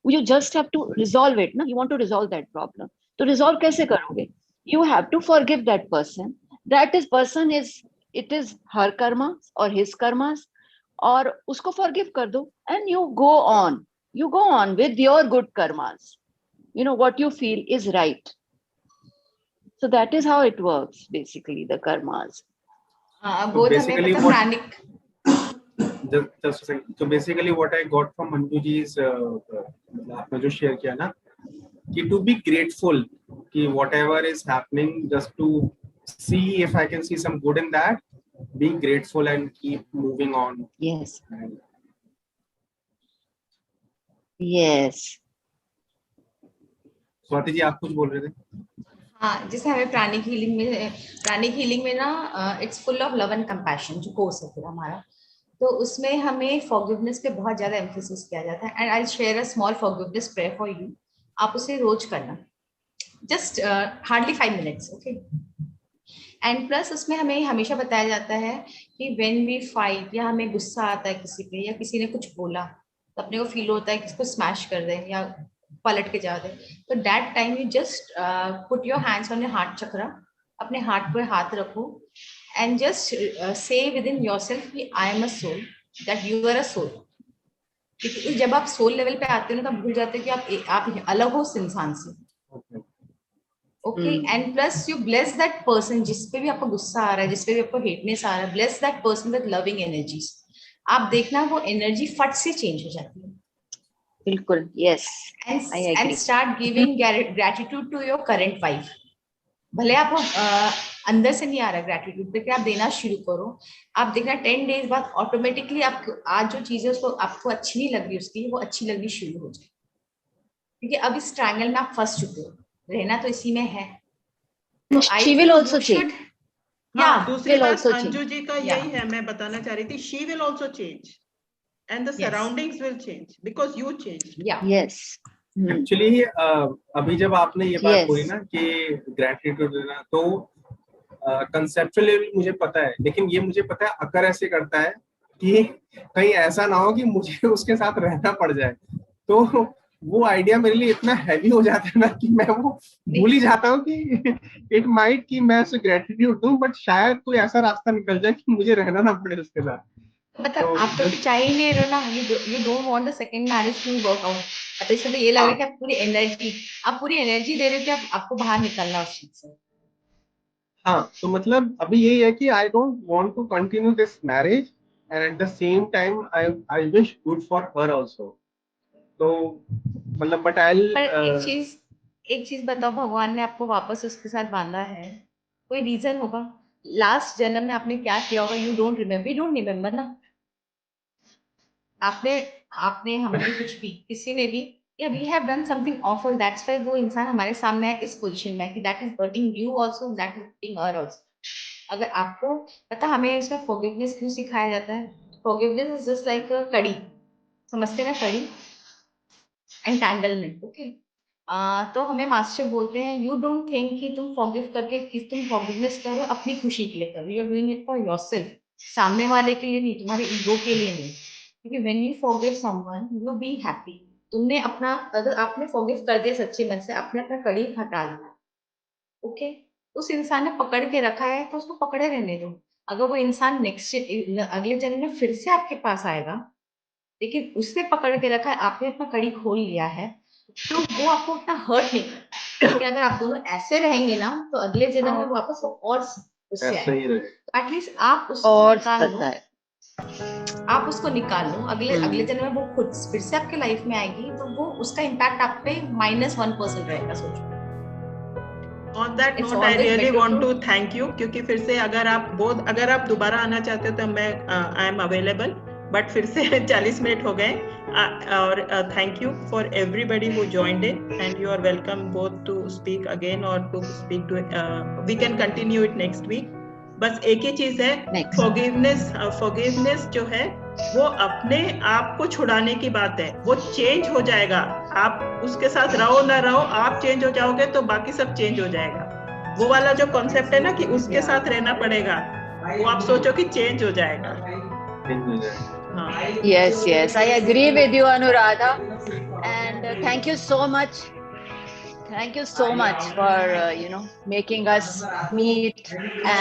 you just have to resolve it, ना? You want to resolve that problem, तो resolve कैसे करोगे? You have to forgive that person. That is person is, it is her karma or his karmas, और उसको forgive कर दो and you go on with your good karmas. What you feel is right. So that is how it works, basically, the karmas. Both basically so basically what I got from Manju ji is आपने जो share किया ना, कि to be grateful कि whatever is happening, just to see if I can see some good in that, be grateful and keep moving on. Yes. Swati ji आप कुछ बोल रहे थे? हाँ, जैसे हमें प्राणिक हीलिंग में ना it's full of love and compassion जो कोर्स है फिर हमारा, तो उसमें हमें फॉरगिवनेस पे बहुत ज्यादा एम्फेसिस किया जाता है। And I share a small forgiveness prayer for you, आप उसे रोज करना, just hardly 5 minutes, okay? And plus उसमें हमें हमेशा बताया जाता है कि व्हेन वी फाइट या हमें गुस्सा आता है किसी पे या किसी ने कुछ बोला तो अपने को फील होता है कि इसको स्मैश कर दें या पलट के जा दे, तो that time you just put your hands on your heart chakra, अपने हार्ट पर हाथ रखो and just say within yourself कि I am a soul, that you are a soul. क्योंकि जब आप सोल लेवल पे आते हो ना तो आप भूल जाते हो कि आप अलग हो उस इंसान से, okay, and plus you bless that person, जिस पे भी आपको गुस्सा आ रहा है, जिस पे भी आपको हेटनेस आ रहा है, bless that person with loving energies. आप देखना वो एनर्जी फट से चेंज हो जाती है. बिल्कुल, yes, I and agree. start giving gratitude to your current wife. भले आपको अंदर से नहीं आ रहा ग्रेटिट्यूड, लेकिन आप देना शुरू करो. आप देखना 10 डेज बाद ऑटोमेटिकली आपको आज जो चीजें उसको आपको अच्छी नहीं लग रही उसकी, वो अच्छी लगनी शुरू हो जाए. क्योंकि अब इस ट्रायंगल में आप फंस चुके हो, रहना तो इसी में है. तो She will also change. हाँ, दूसरी will बात also change. अंजू जी का यही है, मैं बताना चाह रही थी, she will also change and the Yes. surroundings will change because you changed. Yeah. Yes. Actually अभी जब आपने ये बात Yes. बोली ना कि ग्रेटिट्यूड देना, तो कंसेप्चुअली मुझे पता है, लेकिन ये मुझे पता है अकर ऐसे करता है कि कहीं ऐसा ना हो कि मुझे उसके साथ रहना पड़ जाए. तो वो आइडिया मेरे लिए इतना हैवी हो जाता है ना कि मैं वो भूल ही जाता हूँ कि इट माइट कि मैं उसे ग्रेटिट्यूड दूं, बट शायद कोई ऐसा रास्ता निकल जाए कि मुझे रहना ना पड़े उसके साथ. मतलब आप तो चाह ही नहीं रहे ना, you don't want the second marriage to work out. तो इससे तो ये लग रहा है कि आप पूरी एनर्जी दे रहे हो कि आपको बाहर निकलना उस चीज से. हाँ, तो मतलब अभी यही है कि I don't want to continue this marriage and at the same time I wish good for her also. तो मतलब बट आई एक चीज बताओ, भगवान ने आपको वापस उसके साथ बांधा है, कोई रीजन होगा. लास्ट जन्म में आपने क्या किया होगा, यू डोंट रिमेम्बर ना. आपने हमने कुछ भी किसी ने भी, we have done something awful, that's why वो इंसान हमारे सामने है इस पोजीशन में कि that is hurting you also, that is hurting her also. अगर आपको पता हमें इसमें फॉरगिवनेस क्यों सिखाया जाता है. फॉरगिवनेस इज जस्ट लाइक अ कड़ी, समझते ना, कड़ी एंटेंगलमेंट. ओके, तो हमें मास्टर बोलते हैं यू डोंट थिंक कि तुम फॉरगिव करके कि तुम फॉरगिवनेस करो अपनी खुशी के लिए करो, you are doing it for yourself, सामने वाले के लिए नहीं, तुम्हारे ईगो के लिए नहीं. क्योंकि when you forgive someone you be happy. तुमने अपना, अगर आपने फॉरगिव कर दिया सच्चे मन से, आपने अपना कड़ी हटा दिया. ओके, उस इंसान ने पकड़ के रखा है तो उसको पकड़े रहने दो. अगर वो इंसान नेक्स्ट अगले जन्म में फिर से आपके पास आएगा, लेकिन उसने पकड़ के रखा है, आपने अपना कड़ी खोल लिया है, तो वो आपको उतना हर्ट नहीं करता. क्योंकि अगर आप दोनों ऐसे रहेंगे ना, तो अगले जन्म में वापस वो और उससे आएगा. एटलीस्ट आप उसको निकाल लो, आप उसको निकाल लो. अगले जन्म में वो खुद फिर से आपके लाइफ में आएगी, तो वो उसका इम्पैक्ट आप पे -1% रहेगा. सोचो. On that note, I really want to thank you, क्योंकि फिर से अगर आप दोबारा आना चाहते हो तो मैं आई एम अवेलेबल, बट फिर से 40 मिनट हो गए. और thank you for everybody who joined in, and you are welcome both to speak again और to speak to, we can continue it next week. बस एक ही चीज है, फॉरगिवनेस जो है वो अपने आप को छुड़ाने की बात है. वो चेंज हो जाएगा, आप उसके साथ रहो ना रहो, आप चेंज हो जाओगे तो बाकी सब चेंज हो जाएगा. वो वाला जो कॉन्सेप्ट है ना कि उसके साथ रहना पड़ेगा, वो आप सोचो कि चेंज हो जाएगा. Yes, I agree with you, Anuradha, and thank you so much. Thank you so much for making us meet and